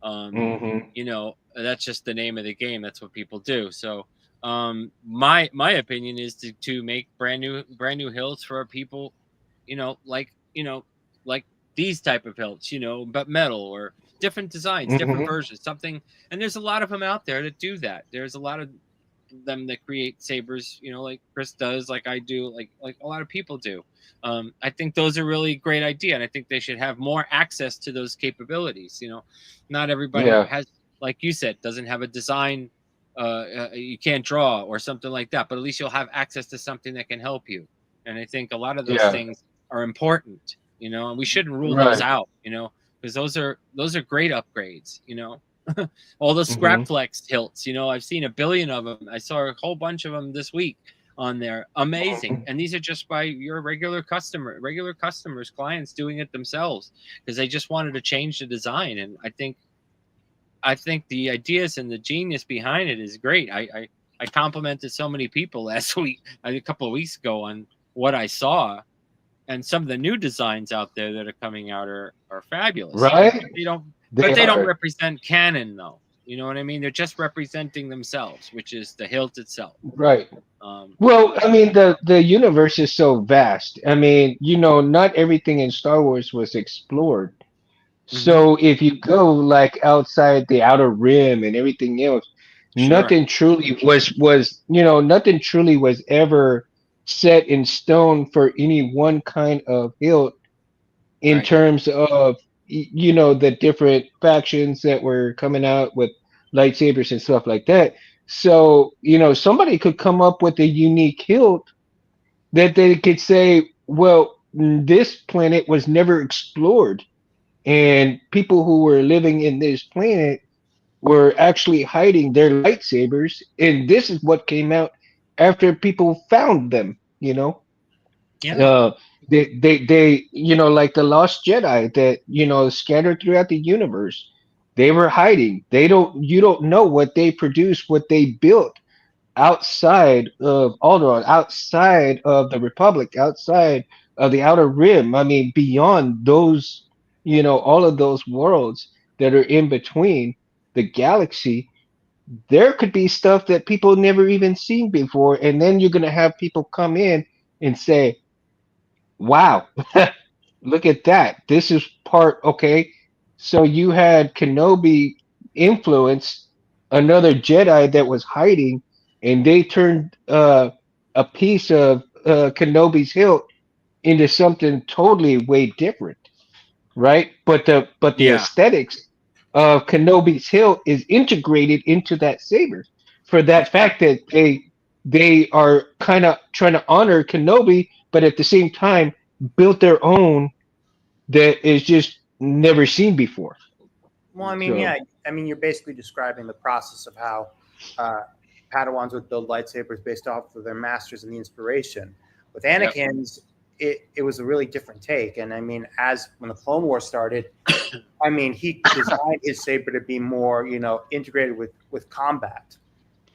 Mm-hmm. that's just the name of the game. That's what people do. So my opinion is to make brand new hilts for people, like these type of hilts, but metal or different designs, different Mm-hmm. versions, something. And there's a lot of them out there that do that. There's a lot of them that create sabers, like Chris does, like I do, like a lot of people do. I think those are really great idea, and I think they should have more access to those capabilities. Not everybody Yeah. has, like you said, doesn't have a design. You can't draw or something like that, but at least you'll have access to something that can help you. And I think a lot of those Yeah. things are important, and we shouldn't rule those Right. out, because those are great upgrades, all those scrap Mhm. flex hilts, I've seen a billion of them. I saw a whole bunch of them this week on there. Amazing. Mhm. And these are just by your regular customers, clients doing it themselves because they just wanted to change the design. And I think the ideas and the genius behind it is great. I complimented so many people last week, a couple of weeks ago, on what I saw, and some of the new designs out there that are coming out are fabulous. Right? But they don't are. represent Canon, though. You know what I mean? They're just representing themselves, which is the hilt itself. Right. Um, Well, I mean, the universe is so vast. I mean, not everything in Star Wars was explored. mhm, So if you go like outside the outer rim and everything else, sure. nothing truly was ever set in stone for any one kind of hilt in Right. terms of the different factions that were coming out with lightsabers and stuff like that. So, somebody could come up with a unique hilt that they could say, well, this planet was never explored, and people who were living in this planet were actually hiding their lightsabers, and this is what came out after people found them. Yeah. uh they like the lost Jedi that scattered throughout the universe. They were hiding. You don't know what they produced, what they built outside of Alderaan, outside of the Republic, outside of the Outer Rim. I mean, beyond those, all of those worlds that are in between the galaxy, there could be stuff that people never even seen before. And then you're going to have people come in and say, wow, look at that. This is part, okay. So you had Kenobi influence another Jedi that was hiding, and they turned a piece of Kenobi's hilt into something totally way different, right? But the Yeah. aesthetics of Kenobi's hilt is integrated into that saber for that fact that they are kind of trying to honor Kenobi, but at the same time built their own that is just never seen before. Well, I mean, So yeah, I mean, you're basically describing the process of how uh, Padawans would build lightsabers based off of their masters and the inspiration. With Yep. Anakin's, it was a really different take. And I mean, as when the Clone Wars started, I mean, he designed his saber to be more, integrated with combat,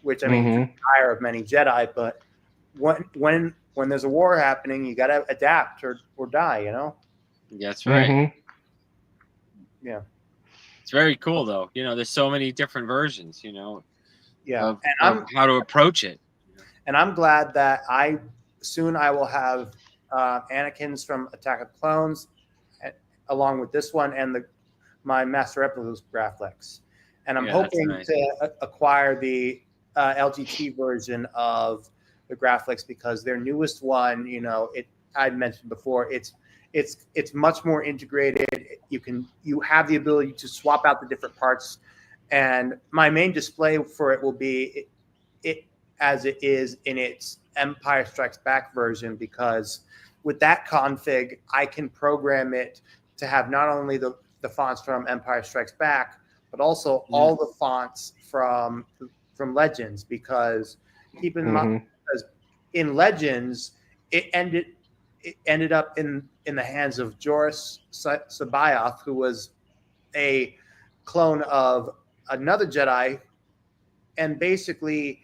which I mean, mhm, higher of many Jedi. But when there's a war happening, you got to adapt or die. That's right. mhm. Yeah, It's very cool, though. There's so many different versions, yeah. of, And of how to approach it. I'm glad that I will have Anakin's from Attack of the Clones, along with this one and my Master Replicas Graphics, and I'm Yeah, that's hoping nice. to acquire the LGT version of the Graphics because their newest one, I'd mentioned before, it's much more integrated. You have the ability to swap out the different parts, and my main display for it will be it as it is in its Empire Strikes Back version, because with that config, I can program it to have not only the fonts from Empire Strikes Back, but also all the fonts from Legends. Because keep in mind, Mhm. because in Legends, it ended up in the hands of Joris Sabayoth, who was a clone of another Jedi, and basically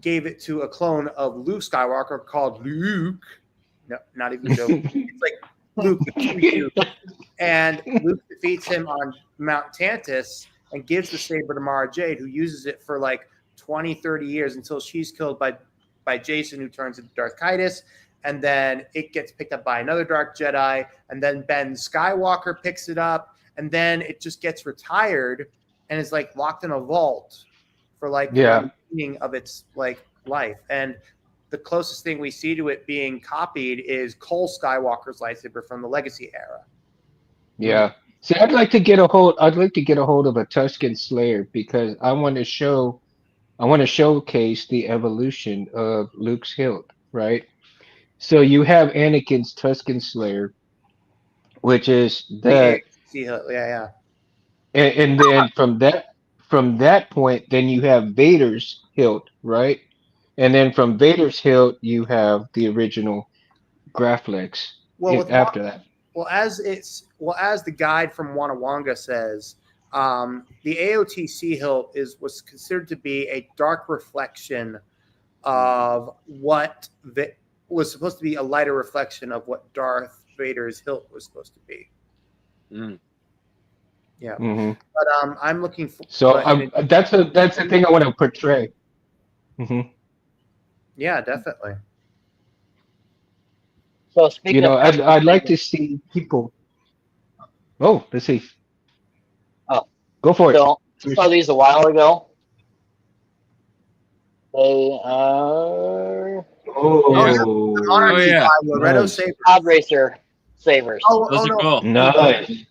gave it to a clone of Luke Skywalker called Luke. No, not even joking. It's like Luke with two U's. And Luke defeats him on Mount Tantus and gives the saber to Mara Jade, who uses it for like 20, 30 years until she's killed by Jason, who turns into Darth Kaitis. And then it gets picked up by another Dark Jedi. And then Ben Skywalker picks it up. And then it just gets retired and is like locked in a vault for like the Yeah. remaining of its like life. And the closest thing we see to it being copied is Cole Skywalker's lightsaber from the Legacy era. Yeah. See, I'd like to get a hold. I'd like to get a hold of a Tusken Slayer because I want to show. I want to showcase the evolution of Luke's hilt, right? So you have Anakin's Tusken Slayer, which is The the, AOTC, yeah. and then from that point, then you have Vader's hilt, right? And then from Vader's hilt, you have the original Graflex. Well, with After that, as the guide from Wanawanga says, the AOTC hilt was considered to be a dark reflection of what was supposed to be a lighter reflection of what Darth Vader's hilt was supposed to be. Mm. Yeah, hmm but I'm looking for. so that's the thing I want to portray. hmm Yeah, definitely. So speaking You know, of I'd like to see people. Oh, let's see. Oh, Go for it. so I saw these a while ago. They are Oh, Monarchy yeah. by Loretto nice. Saber. pod racer sabers. Those are no. cool. Nice.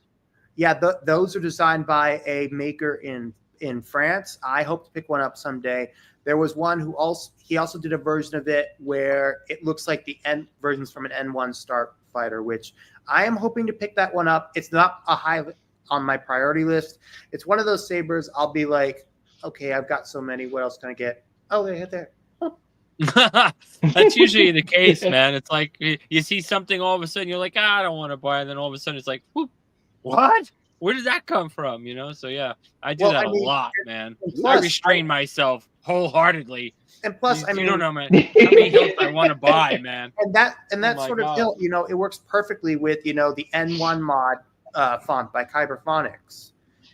Yeah, those are designed by a maker in France. I hope to pick one up someday. There was one who also did a version of it where it looks like the N versions from an N1 Starfighter, which I am hoping to pick that one up. It's not a high on my priority list. It's one of those sabers. I'll be like, okay, I've got so many. What else can I get? Oh, they hit there. That's usually the case, man. It's like you see something all of a sudden, you're like, I don't want to buy it. And then all of a sudden, it's like, whoop, what? Where did that come from? You know? So, yeah, I do that a lot, man. Plus, I restrain myself wholeheartedly. And plus, you don't know, man, how many hilts I want to buy, man. And that my sort of God. hilt, it works perfectly with, the N1 mod font by Kyberphonics.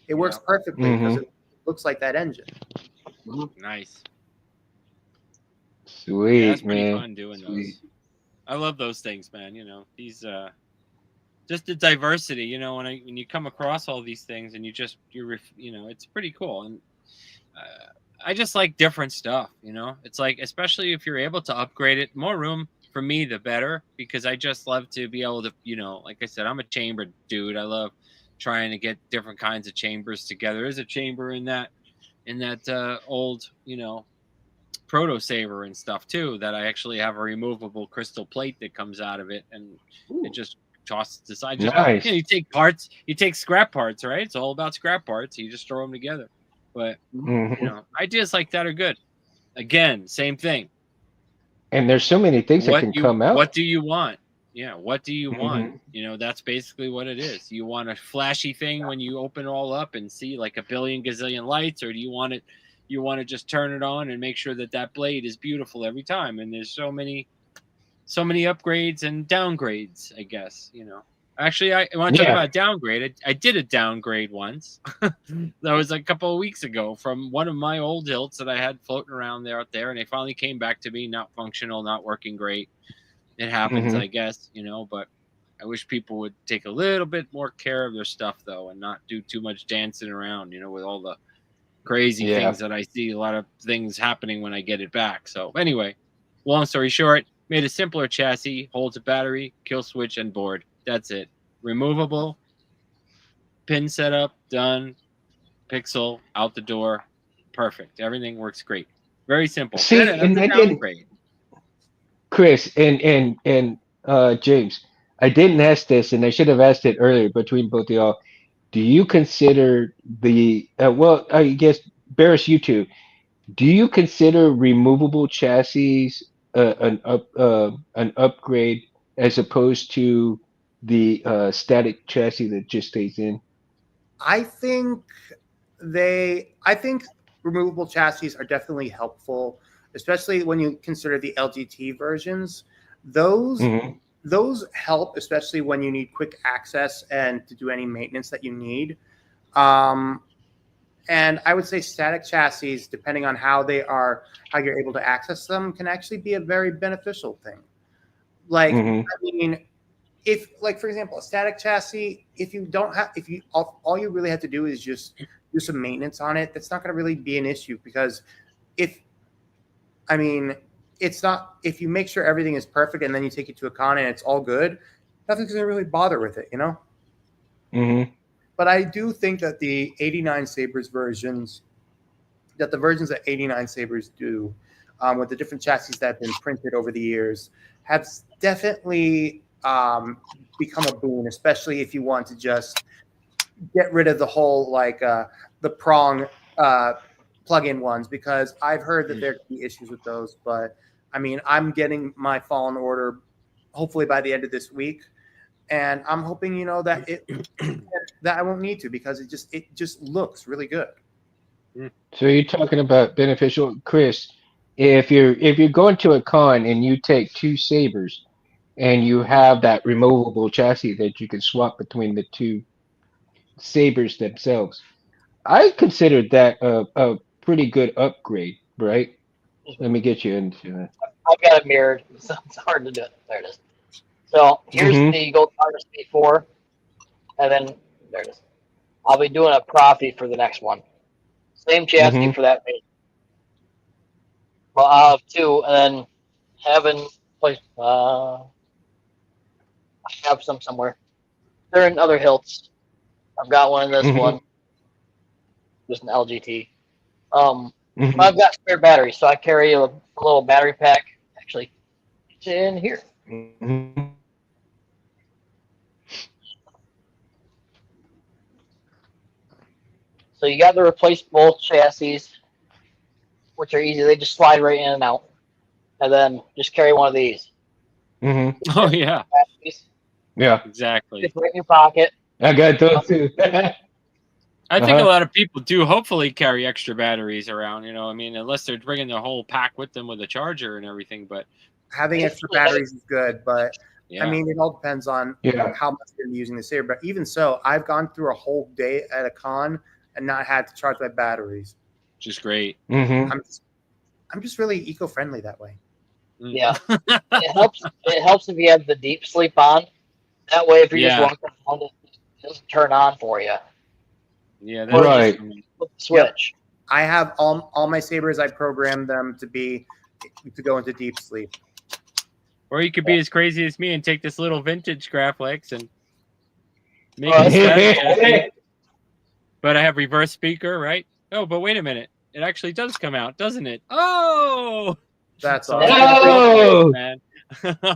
It works perfectly because it looks like that engine. Nice. Sweet, Yeah, that's pretty man. fun doing Sweet. those. I love those things, man. These just the diversity. When you come across all these things and it's pretty cool. And I just like different stuff. It's like, especially if you're able to upgrade it, more room for me, the better, because I just love to be able to, like I said, I'm a chamber dude. I love trying to get different kinds of chambers together. There's a chamber in that old, proto saber and stuff too, that I actually have a removable crystal plate that comes out of it, and it just tosses aside. Nice. You take parts, you take scrap parts, right? It's all about scrap parts. You just throw them together. But ideas like that are good. Again, same thing. And there's so many things that can come out. What do you want? Yeah, what do you want? That's basically what it is. You want a flashy thing when you open it all up and see like a billion gazillion lights, or do you want it? You want to just turn it on and make sure that blade is beautiful every time. And there's so many upgrades and downgrades, I guess. Actually, I want to talk about downgrade. I did a downgrade once. That was a couple of weeks ago from one of my old hilts that I had floating around out there, and they finally came back to me not functional, not working great. It happens, I guess, but I wish people would take a little bit more care of their stuff, though, and not do too much dancing around, with all the crazy things that I see. A lot of things happening when I get it back. So anyway, long story short, made a simpler chassis, holds a battery, kill switch, and board. That's it. Removable, pin setup, done, pixel, out the door. Perfect. Everything works great. Very simple. See, and I downgrade. Chris and James, I didn't ask this, and I should have asked it earlier between both of y'all. Do you consider well, I guess, Barris, you two, do you consider removable chassis an upgrade as opposed to the static chassis that just stays in? I think removable chassis are definitely helpful, especially when you consider the LGT versions. Those help, especially when you need quick access and to do any maintenance that you need. And I would say static chassis, depending on how you're able to access them, can actually be a very beneficial thing. Like, I mean, if, like, for example, a static chassis, all you really have to do is just do some maintenance on it, that's not going to really be an issue, because I mean, it's not, if you make sure everything is perfect and then you take it to a con and it's all good, nothing's going to really bother with it, you know? Mm-hmm. But I do think that the 89 Sabres versions, that the versions that 89 Sabres do with the different chassis that have been printed over the years have definitely become a boon, especially if you want to just get rid of the whole the prong plug-in ones, because I've heard that there can be issues with those. But I mean, I'm getting my Fallen Order hopefully by the end of this week, and I'm hoping that that I won't need to, because it just looks really good. So you're talking about beneficial, Chris. If you're going to a con and you take two sabers and you have that removable chassis that you can swap between the two sabers themselves, I consider that a pretty good upgrade, right? Let me get you into it. I've got it mirrored, so it's hard to do it. There it is. So here's Mm-hmm. the Gold Harvest before, and then there it is. I'll be doing a Profi for the next one. Same chassis Mm-hmm. for that base. Well, I'll have two, and then having place. I have some somewhere. They're in other hilts. I've got one in this Mm-hmm. one, just an LGT. But Mm-hmm. I've got spare batteries, so I carry a little battery pack. Actually, it's in here. Mm-hmm. So you got to replace both chassis, which are easy. They just slide right in and out. And then just carry one of these. Mm-hmm. Oh yeah, Just Yeah, exactly. right in your pocket. I got those too. I think a Uh-huh. lot of people do hopefully carry extra batteries around. I mean, unless they're bringing the whole pack with them with a charger and everything. But Having extra batteries is good, but yeah, I mean, it all depends on Yeah. how much you're using the Saber. But even so, I've gone through a whole day at a con and not had to charge my batteries. just great. Mm-hmm. I'm just really eco-friendly that way. Mm. Yeah. It helps. It helps if you have the deep sleep on. That way, if you're just Yeah. walking around, it doesn't turn on for you. Yeah, Or that's Right. just, Flip the switch. I have all my Sabers. I programmed them to go into deep sleep. or you could be as crazy as me and take this little vintage Graphics and make Oh, a static Yeah. chassis. But I have reverse speaker, right? Oh, but wait a minute. It actually does come out, doesn't it? Oh, That's so all. I did it Oh! both ways, man.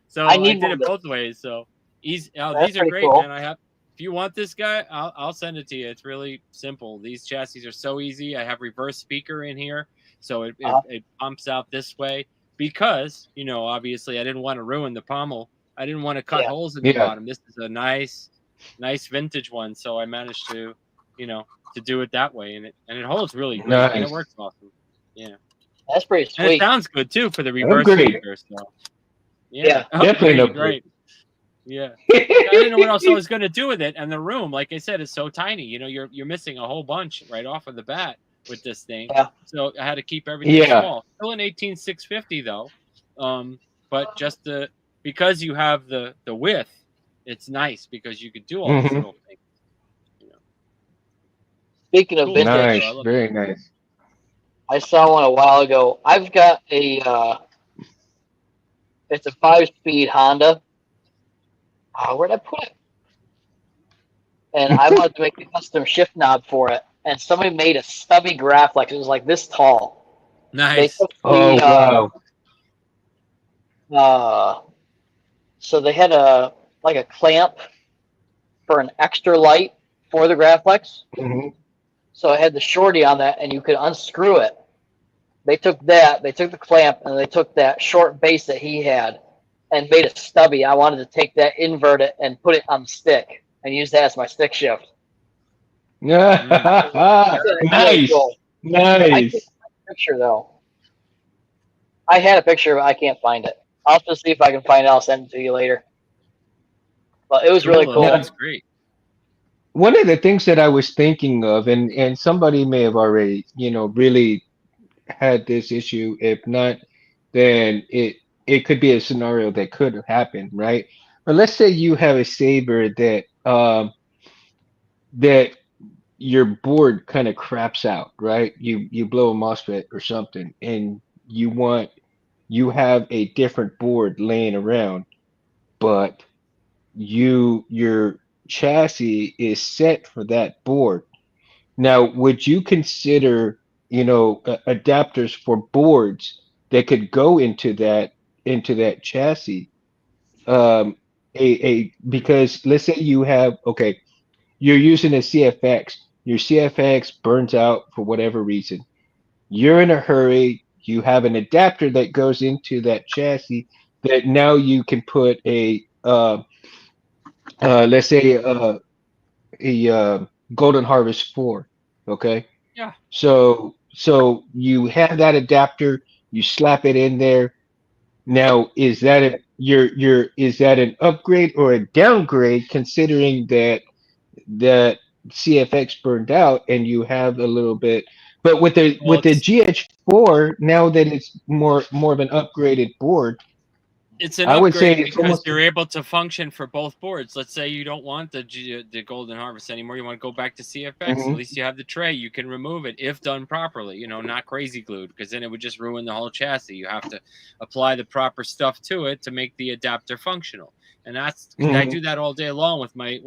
So I I need did one it of those. both ways. So easy. Oh, That's these are pretty great, cool. man. If you want this guy, I'll send it to you. It's really simple. These chassis are so easy. I have reverse speaker in here, so it pumps out this way because obviously I didn't want to ruin the pommel. I didn't want to cut Yeah. holes in the Yeah. bottom. This is a nice vintage one, so I managed to to do it that way, and it holds really great, and Nice. it works awesome. Yeah, That's pretty and it sweet. sounds good too for the reverse Upgrade. speaker. So Yeah. Definitely an upgrade, upgrade. right? Yeah. I didn't know what else I was going to do with it, and the room, like I said, is so tiny. You're missing a whole bunch right off of the bat with this thing. Yeah. So I had to keep everything Yeah. small. Still an 18650 though, but just because you have the width, it's nice because you could do all these Mhm. little things. Speaking of Cool. vintage, Nice. Nice. Very nice. I saw one a while ago. I've got a it's a 5-speed Honda. Where'd I put it? And I wanted to make a custom shift knob for it. And somebody made a stubby Graphics. It was like this tall. They Nice. took Oh the, wow. so they had a clamp for an extra light for the Graphics. Mhm. So I had the shorty on that, and you could unscrew it. They took that, they took the clamp, and they took that short base that he had and made a stubby. I wanted to take that, invert it, and put it on the stick and use that as my stick shift. Nice. Really cool. I Nice. can't find a picture, though. I had a picture, but I can't find it. I'll just see if I can find it. I'll send it to you later. But it was really cool. That's great. One of the things that I was thinking of, and somebody may have already, really had this issue. If not, then it could be a scenario that could have happened, right? But let's say you have a saber that your board kind of craps out, right? You blow a MOSFET or something, and you have a different board laying around, but your chassis is set for that board. Now, would you consider, adapters for boards that could go into that chassis? Because let's say you have, okay, you're using a CFX. Your CFX burns out for whatever reason. You're in a hurry. You have an adapter that goes into that chassis that now you can put let's say a Golden Harvest 4. Okay. Yeah. So you have that adapter, you slap it in there. Now, is that is that an upgrade or a downgrade considering that CFX burned out and you have a little bit, but with the Well, with the GH4 now that it's more of an upgraded board, it's an I would say upgrade it's because almost you're able to function for both boards. Let's say you don't want the Golden Harvest anymore. You want to go back to CFX. At Mhm. least you have the tray. You can remove it if done properly. Not crazy glued, because then it would just ruin the whole chassis. You have to apply the proper stuff to it to make the adapter functional. And I Mhm. do that all day long with my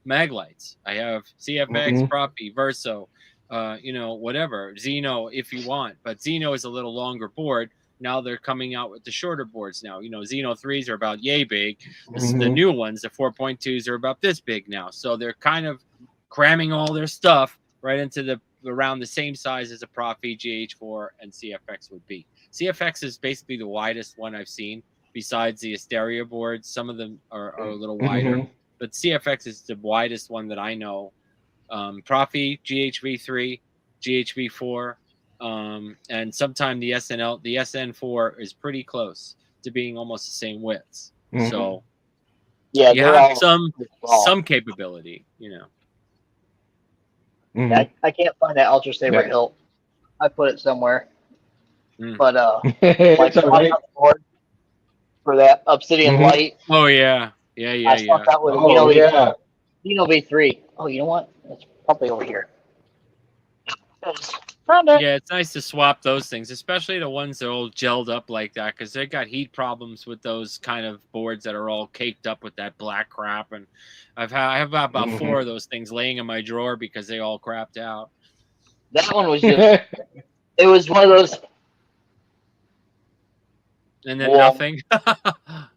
mag lights. I have CFX, Mhm. Proppy, Verso, whatever Xeno if you want. But Xeno is a little longer board. Now they're coming out with the shorter boards now. Xeno 3s are about yay big. The Mhm. new ones, the 4.2s, are about this big now. So they're kind of cramming all their stuff right into around the same size as a Profi, GH4, and CFX would be. CFX is basically the widest one I've seen besides the Asteria boards. Some of them are a little wider, Mhm. but CFX is the widest one that I know. Profi, GHV3, GHV4, and sometime the SN4 is pretty close to being almost the same widths. Mhm. So Yeah, you they're have all small. some capability. Mhm. I can't find that Ultra Saber Yeah. hilt. I put it somewhere, Mm. but like It's all swapping right. out the board for that Obsidian Mhm. Light. Oh yeah, I swapped out with a Oh yeah. Xeno V3. Oh, you know what? It's probably over here. Found it. Yeah, it's nice to swap those things, especially the ones that are all gelled up like that, because they got heat problems with those kind of boards that are all caked up with that black crap. And I have about Mhm. 4 of those things laying in my drawer because they all crapped out. That one was just. It was one of those. And then Wall. nothing.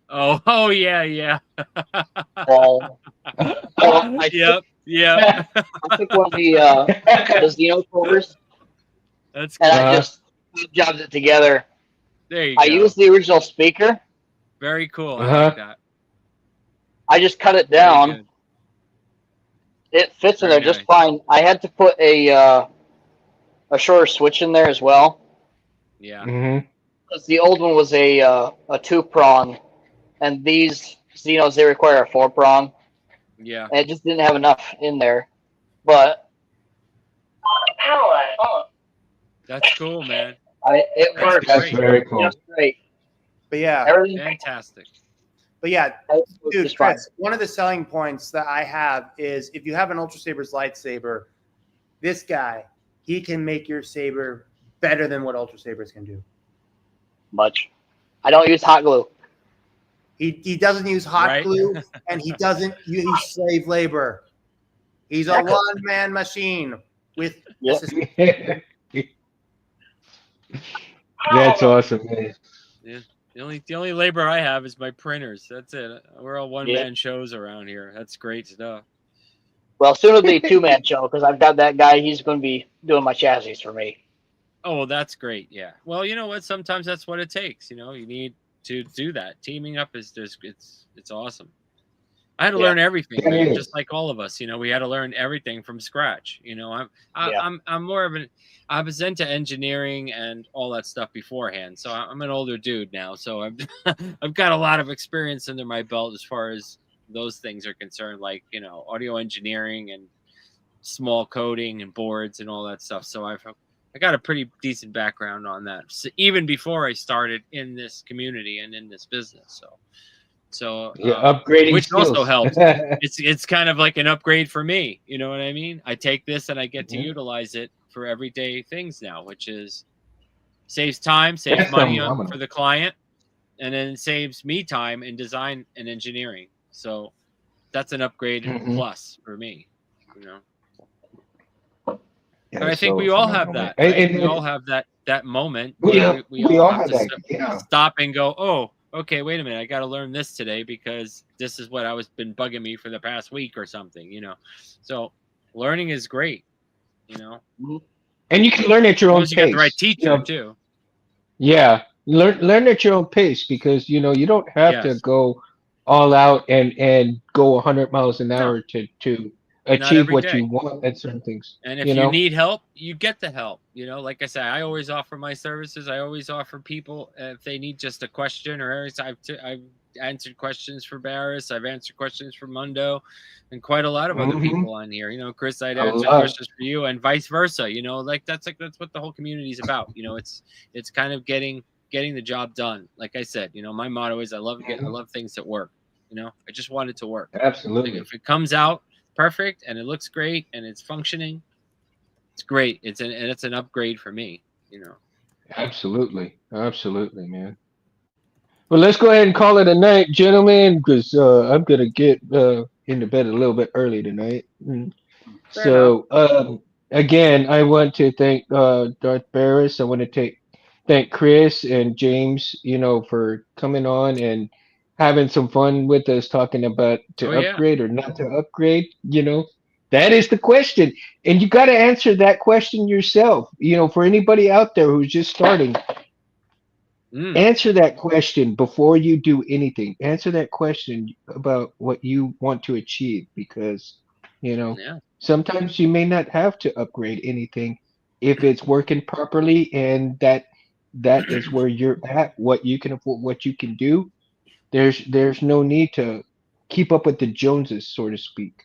oh yeah. Wall. Well, Yep. I took one of the Xeno covers That's and cool. I just jobbed it together. There you I go. used the original speaker. Very cool. I Uh-huh. like that. I just cut it Very down. good. It fits in Very there just nice. fine. I had to put a shorter switch in there as well, Yeah. Mhm. because the old one was a 2-prong, and these Xenos they require a 4-prong, Yeah. and it just didn't have enough in there. But That's cool, man. it That's works That's great. very cool. just great. But yeah, Everything Fantastic. works dude, just fine. Chris, one of the selling points that I have is if you have an Ultra Saber's lightsaber, this guy, he can make your saber better than what Ultra Sabers can do. Much. I don't use hot glue. He doesn't use hot Right. glue, and he doesn't use slave labor. He's a Exactly. one-man machine with Yep. assistance. That's awesome, man. The only labor I have is my printers. That's it. We're all one-man shows around here. That's great stuff. Well, soon it'll be a 2-man show because I've got that guy. He's going to be doing my chassis for me. Oh, well, that's great. Yeah. Well, you know what? Sometimes that's what it takes. You need to do that. Teaming up is just it's awesome. I had to learn everything, Yeah, man. it Just like all of us, we had to learn everything from scratch. I'm more of I was into engineering and all that stuff beforehand. So I'm an older dude now. So I've got a lot of experience under my belt as far as those things are concerned, like audio engineering and small coding and boards and all that stuff. So I got a pretty decent background on that. So even before I started in this community and in this business. So upgrading which skills. also helps. It's kind of like an upgrade for me. You know what I mean? I take this and I get to utilize it for everyday things now, which is Saves time, saves That's money phenomenal. for the client, and then it saves me time in design and engineering. So that's an upgrade plus for me, you know. Yeah, But I think so we all have phenomenal, man. that, right? And We all have that moment we where all, we we all all have have to that. Yeah, stop and go, oh, okay, wait a minute, I got to learn this today because this is what I was been bugging me for the past week or something, you know. So learning is great, you know. and you can learn at your As long own as you got the right pace. teacher too. Yeah, learn at your own pace because you don't have to Yes. go all out and go 100 miles an No, hour to not achieve every what you day. want at certain things. And You if you know. need help, you get the help. You know, like I said, I always offer my services. I always offer people if they need just a question or areas. I've answered questions for Barris. I've answered questions for Mundo, and quite a lot of other Hmm. people on here. You know, Chris, I'd A answer lot. questions for you, and vice versa. You know, like that's what the whole community is about. You know, it's kind of getting the job done. Like I said, you know, my motto is I love things that work. You know, I just want it to work. Like Absolutely. if it comes out perfect and it looks great and it's functioning, it's great. It's an upgrade for me, you know. Absolutely. Absolutely, man. Well, let's go ahead and call it a night, gentlemen, because I'm gonna get into bed a little bit early tonight. Fair enough. So, again, I want to thank Darth Barris. I want to thank Chris and James, for coming on and having some fun with us, talking about Oh to yeah. upgrade or not to upgrade. That is the question, and you got to answer that question yourself. For anybody out there who's just starting, Mm, answer that question before you do anything. Answer that question about what you want to achieve because, yeah. sometimes you may not have to upgrade anything if it's working properly and that is where you're at, what you can afford, what you can do. There's no need to keep up with the Joneses, so to speak,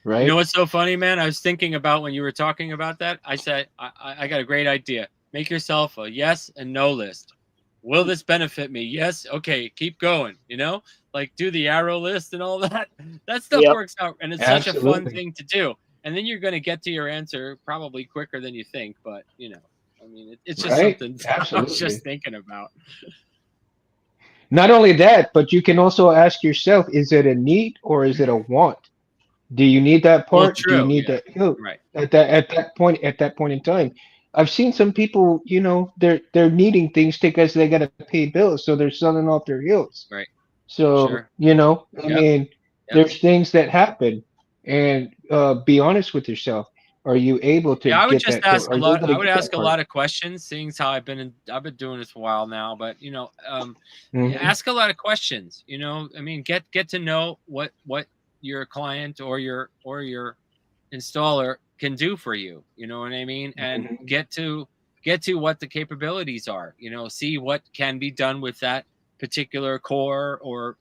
You know right? what's so funny, man? I was thinking about when you were talking about that. I said I got a great idea. Make yourself a yes and no list. Will this benefit me? Yes. Okay, keep going. You know, like do the arrow list and all that. That stuff Yep. works out, and it's such a fun Absolutely. thing to do. And then you're going to get to your answer probably quicker than you think. But I mean, it's just Right? something I was Absolutely. just thinking about. Not only that, but you can also ask yourself, is it a need or is it a want? Do you need that Well, part? Do you true. need Yeah. that help Right. at that point in time? I've seen some people, they're needing things because they gotta pay bills, so they're selling off their hills. Right. So, Sure. I Yep. mean, Yep. there's things that happen, and be honest with yourself. Are you able to Yeah, I would get just that door? ask Are a you lot. able to I would get that ask a part? lot of questions, seeing as how I've been doing this a while now. But yeah, Hmm. ask a lot of questions. I mean, get to know what your client or your installer can do for you. You know what I mean? And Hmm. get to what the capabilities are. See what can be done with that particular core, or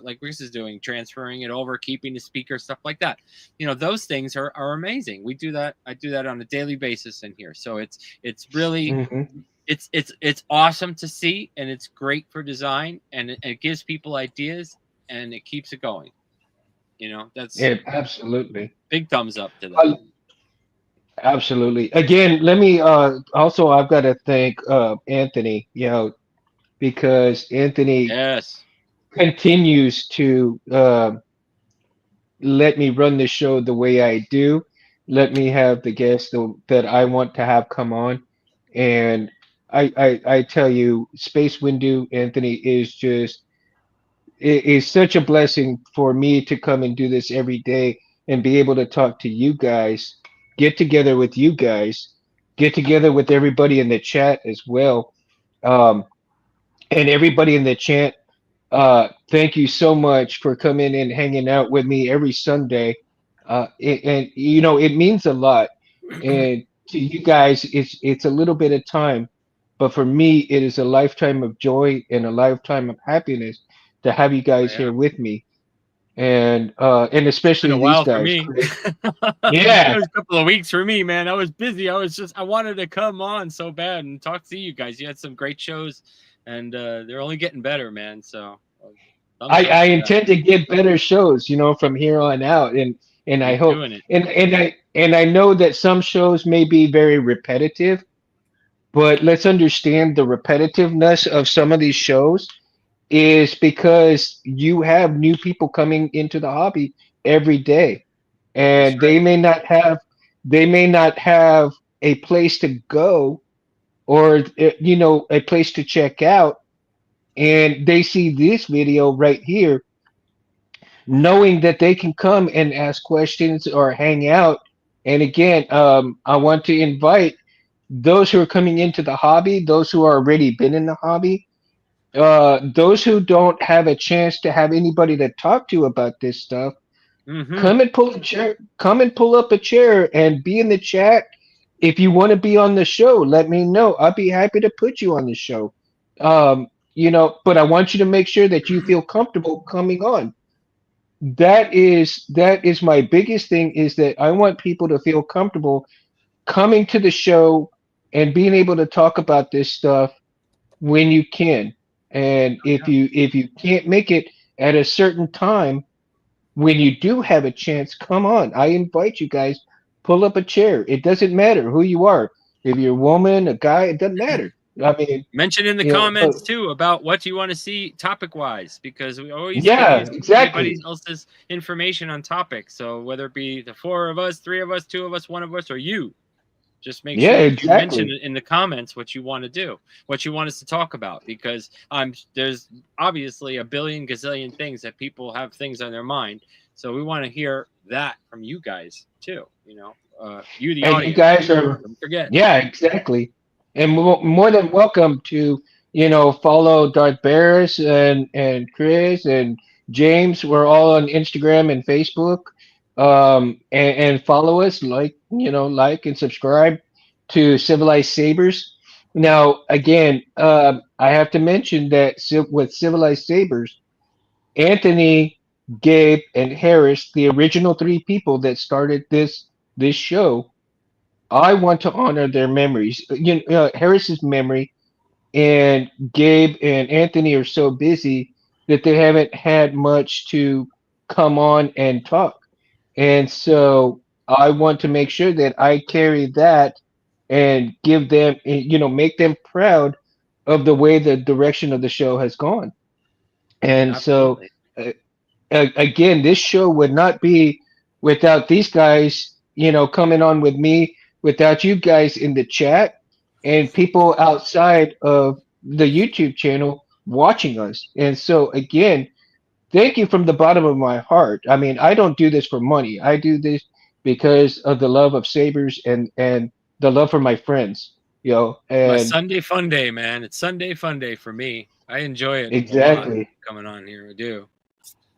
like Reese is doing, transferring it over, keeping the speaker, stuff like that. Those things are amazing. We do that. I do that on a daily basis in here. So it's really Hmm. it's awesome to see, and it's great for design, and it gives people ideas, and it keeps it going. That's Yeah, absolutely. big thumbs up to that. Absolutely. Again, let me also I've got to thank Anthony, because Anthony Yes. continues to let me run the show the way I do. Let me have the guests that I want to have come on. And I tell you, Space Windu Anthony is such a blessing for me to come and do this every day and be able to talk to you guys, get together with you guys, get together with everybody in the chat as well. Um, and everybody in the chat, thank you so much for coming and hanging out with me every Sunday. And it means a lot. And to you guys, it's a little bit of time, but for me, it is a lifetime of joy and a lifetime of happiness to have you Oh, guys yeah. here with me, and It's been especially a these while for guys, me. Chris. It Yeah, was a couple of weeks for me, man. I was busy. I wanted to come on so bad and talk to you guys. You had some great shows, and they're only getting better, man. So thumbs up I to that. intend to get better shows, from here on out, and I Keep hope, doing it. and I know that some shows may be very repetitive, but let's understand the repetitiveness of some of these shows is because you have new people coming into the hobby every day, That's and right. they may not have a place to go, or a place to check out, and they see this video right here, knowing that they can come and ask questions or hang out. And again, I want to invite those who are coming into the hobby, those who are already been in the hobby, those who don't have a chance to have anybody to talk to about this stuff. Mm-hmm. Come and pull a chair. Come and pull up a chair and be in the chat. If you want to be on the show, let me know. I'll be happy to put you on the show. But I want you to make sure that you feel comfortable coming on. That is my biggest thing, is that I want people to feel comfortable coming to the show and being able to talk about this stuff when you can. And if you can't make it at a certain time, when you do have a chance, come on. I invite you guys, pull up a chair. It doesn't matter who you are. If you're a woman, a guy, it doesn't matter. I mean, Mention in the comments too about what you want to see topic wise, because we always yeah, use exactly. anybody else's information on topics. So whether it be the 4 of us, 3 of us, 2 of us, 1 of us, or you, just make Yeah, sure that you exactly. mention in the comments what you want to do, what you want us to talk about, because there's obviously a billion gazillion things that people have things on their mind. So we want to hear that from you guys too. You the And audience. you guys are, Don't forget. yeah, exactly. And more than welcome to, follow Darth Barris and Chris and James. We're all on Instagram and Facebook. And follow us, like and subscribe to Civilized Sabers. Now, again, I have to mention that with Civilized Sabers, Anthony, Gabe, and Harris, the original 3 people that started this show, I want to honor their memories. Harris's memory, and Gabe and Anthony are so busy that they haven't had much to come on and talk. And so I want to make sure that I carry that and give them, make them proud of the way the direction of the show has gone. And so, Absolutely. uh, again, this show would not be without these guys, coming on with me, without you guys in the chat and people outside of the YouTube channel watching us. And so, again, thank you from the bottom of my heart. I mean, I don't do this for money. I do this because of the love of Sabers and the love for my friends, My and Sunday fun day, man. It's Sunday fun day for me. I enjoy it a lot exactly. coming on here. I do.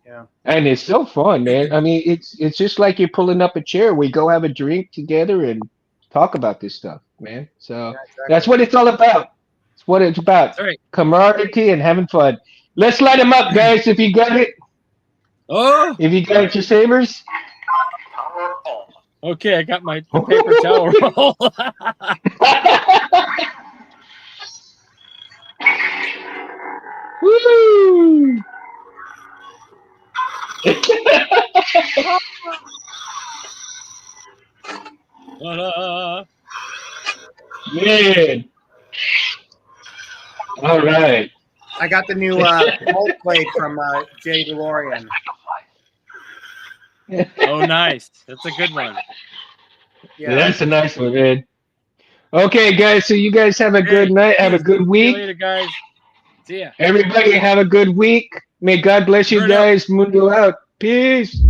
Yeah. And it's so fun, man. I mean, it's just like you're pulling up a chair. We go have a drink together and talk about this stuff, man. So Yeah, exactly. that's what it's all about. It's what it's about. That's right. Camaraderie and having fun. Let's light them up, guys. If you got it, Oh, if you got your sabers. okay. I got my paper towel roll. Woo! Ta-da. Man. All right. I got the new gold plate from Jay DeLorean. Oh, nice. That's a good one. Yeah. That's a nice one, man. Okay, guys. So you guys have a good night. Have a good See you week. later, guys. See ya. Everybody have a good week. May God bless you Burn out. guys. Mundo out. Peace.